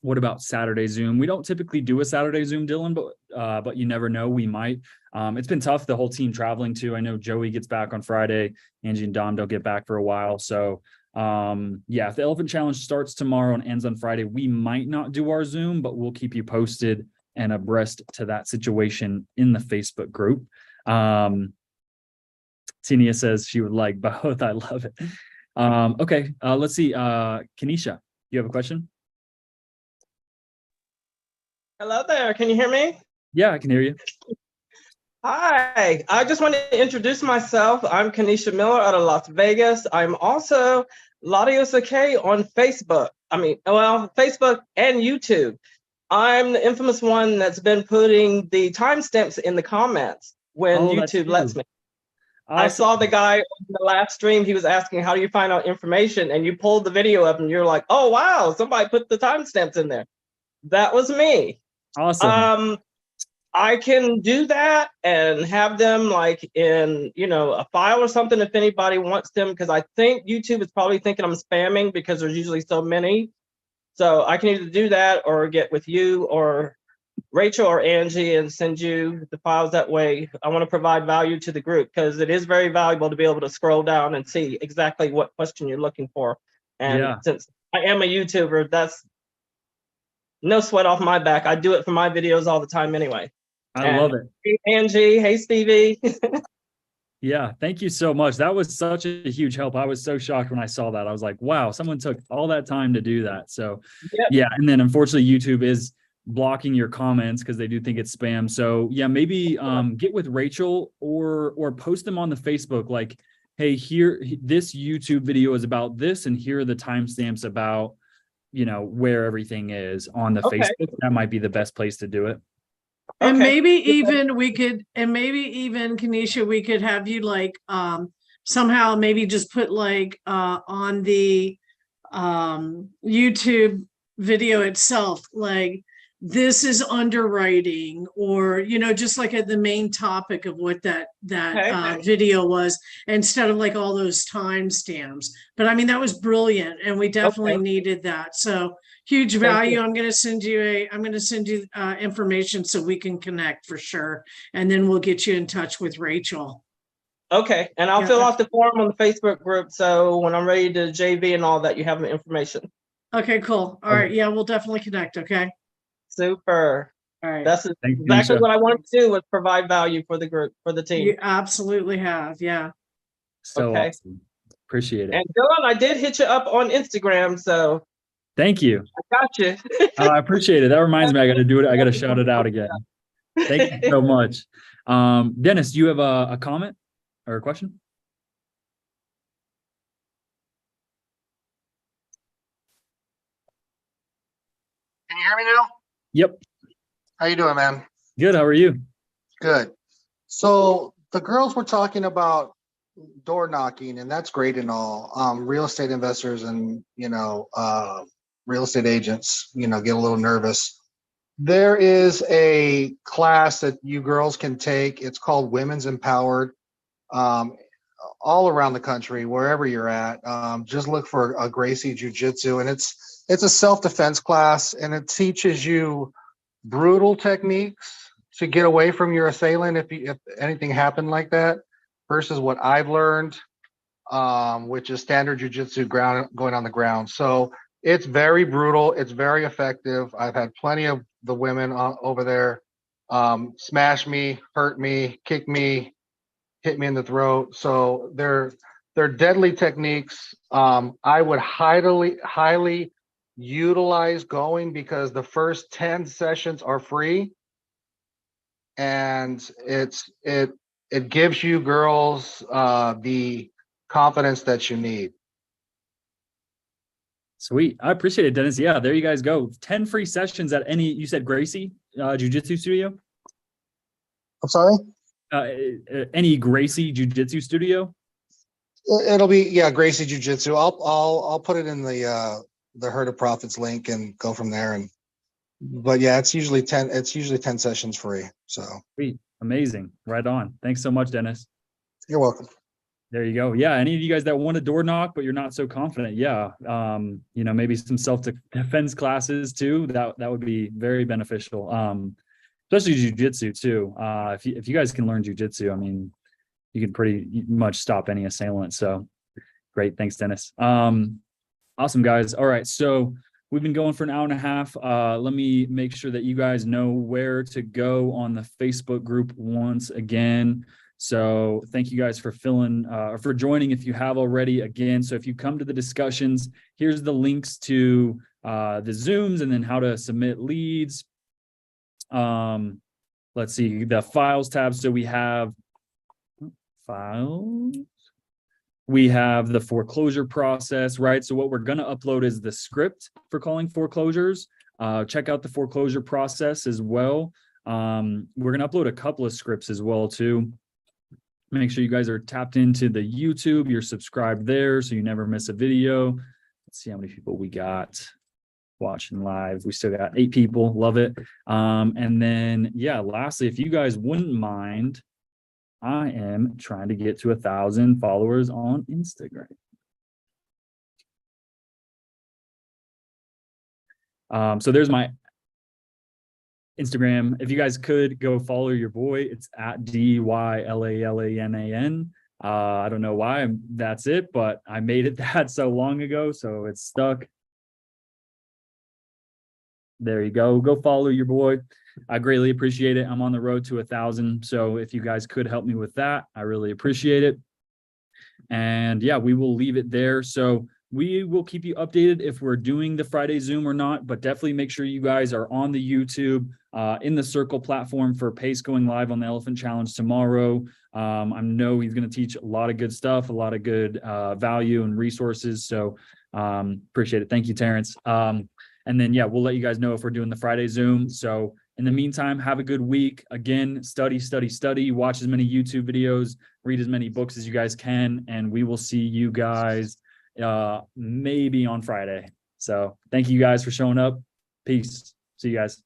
Speaker 1: What about Saturday Zoom? We don't typically do a Saturday Zoom, Dylan, but you never know, we might. It's been tough, the whole team traveling too. I know Joey gets back on Friday. Angie and Dom don't get back for a while. So yeah, if the Elephant Challenge starts tomorrow and ends on Friday, we might not do our Zoom, but we'll keep you posted and abreast to that situation in the Facebook group. Tinia says she would like both. I love it. Okay, let's see. Kenisha, you have a question?
Speaker 11: Hello there. Can you hear me?
Speaker 1: Yeah, I can hear you.
Speaker 11: Hi. I just wanted to introduce myself. I'm Kenisha Miller out of Las Vegas. I'm also Ladiosa K on Facebook. Facebook and YouTube. I'm the infamous one that's been putting the timestamps in the comments when YouTube lets me.
Speaker 1: Awesome.
Speaker 11: I saw the guy on the last stream. He was asking, how do you find out information? And you pulled the video up and you're like, oh, wow, somebody put the timestamps in there. That was me.
Speaker 1: Awesome.
Speaker 11: I can do that and have them like in, a file or something if anybody wants them, because I think YouTube is probably thinking I'm spamming because there's usually so many. So I can either do that or get with you or Rachel or Angie and send you the files that way. I want to provide value to the group because it is very valuable to be able to scroll down and see exactly what question you're looking for. And since I am a YouTuber, that's no sweat off my back. I do it for my videos all the time anyway.
Speaker 1: I love it.
Speaker 11: Hey, Angie. Hey, Stevie.
Speaker 1: Yeah, thank you so much. That was such a huge help. I was so shocked when I saw that. I was like, wow, someone took all that time to do that. So yeah, and then unfortunately YouTube is blocking your comments because they do think it's spam. So yeah, maybe get with Rachel or post them on the Facebook, like, hey, here, this YouTube video is about this, and here are the timestamps about, where everything is on the Facebook. That might be the best place to do it.
Speaker 6: And maybe even Kenisha, we could have you like somehow maybe just put like on the YouTube video itself, like, this is underwriting, or just like at the main topic of what that video was, instead of like all those timestamps. But I mean, that was brilliant, and we definitely needed that. So huge value. I'm going to send you information so we can connect for sure, and then we'll get you in touch with Rachel.
Speaker 11: Okay, and I'll fill out the form on the Facebook group, so when I'm ready to JV and all that, you have the information.
Speaker 6: Okay, cool. All right, yeah, we'll definitely connect. Okay.
Speaker 11: Super.
Speaker 6: All right.
Speaker 11: That's exactly what I wanted to do, was provide value for the group, for the team.
Speaker 6: You absolutely have. Yeah.
Speaker 1: So awesome. Appreciate it.
Speaker 11: And Dylan, I did hit you up on Instagram, so
Speaker 1: thank you.
Speaker 11: I got you.
Speaker 1: I appreciate it. That reminds me, I got to do it. I got to shout it out again. Thank you so much. Dennis, do you have a comment or a question?
Speaker 12: Can you hear me now?
Speaker 1: Yep.
Speaker 12: How you doing, man?
Speaker 1: Good. How are you?
Speaker 12: Good. So the girls were talking about door knocking, and that's great and all. Real estate investors and real estate agents, get a little nervous. There is a class that you girls can take. It's called Women's Empowered. All around the country, wherever you're at, just look for a Gracie Jiu-Jitsu, and it's a self-defense class, and it teaches you brutal techniques to get away from your assailant if anything happened like that, versus what I've learned, which is standard jiu-jitsu going on the ground. So it's very brutal. It's very effective. I've had plenty of the women over there smash me, hurt me, kick me, hit me in the throat. So they're deadly techniques. I would highly utilize going, because the first 10 sessions are free, and it gives you girls the confidence that you need.
Speaker 1: Sweet. I appreciate it, Dennis. Yeah, there you guys go. 10 free sessions at any, you said Gracie Jiu-Jitsu studio?
Speaker 12: I'm sorry?
Speaker 1: Any Gracie Jiu-Jitsu studio?
Speaker 12: It'll be, Gracie Jiu-Jitsu. I'll put it in the Herd of Profits link and go from there. But yeah, it's usually 10 sessions free. So
Speaker 1: sweet. Amazing. Right on. Thanks so much, Dennis.
Speaker 12: You're welcome.
Speaker 1: There you go. Yeah. Any of you guys that want to door knock, but you're not so confident. Yeah. Maybe some self-defense classes too. That would be very beneficial. Especially jujitsu too. If you guys can learn jujitsu, I mean, you can pretty much stop any assailant. So great. Thanks, Dennis. Awesome, guys. All right. So we've been going for an hour and a half. Let me make sure that you guys know where to go on the Facebook group once again. So thank you guys for for joining if you have already. Again, so if you come to the discussions, here's the links to the Zooms and then how to submit leads. Let's see, the files tab. So we have files. We have the foreclosure process, right? So what we're going to upload is the script for calling foreclosures. Check out the foreclosure process as well. We're going to upload a couple of scripts as well too. Make sure you guys are tapped into the YouTube. You're subscribed there so you never miss a video. Let's see how many people we got watching live. We still got 8 people. Love it. And then, yeah, lastly, if you guys wouldn't mind, I am trying to get to 1,000 followers on Instagram. So there's my Instagram. If you guys could go follow your boy, it's at DYLALANAN. I don't know why that's it, but I made it that so long ago, so it's stuck. There you go. Go follow your boy. I greatly appreciate it. I'm on the road to 1,000. So if you guys could help me with that, I really appreciate it. And yeah, we will leave it there. So we will keep you updated if we're doing the Friday Zoom or not, but definitely make sure you guys are on the YouTube, in the Circle platform for Pace going live on the Elephant Challenge tomorrow. I know he's going to teach a lot of good stuff, a lot of good value and resources. So appreciate it. Thank you, Terrence. And then, yeah, we'll let you guys know if we're doing the Friday Zoom. So in the meantime, have a good week. Again, study, watch as many YouTube videos, read as many books as you guys can, and we will see you guys maybe on Friday. So thank you guys for showing up. Peace. See you guys.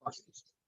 Speaker 12: Watch this.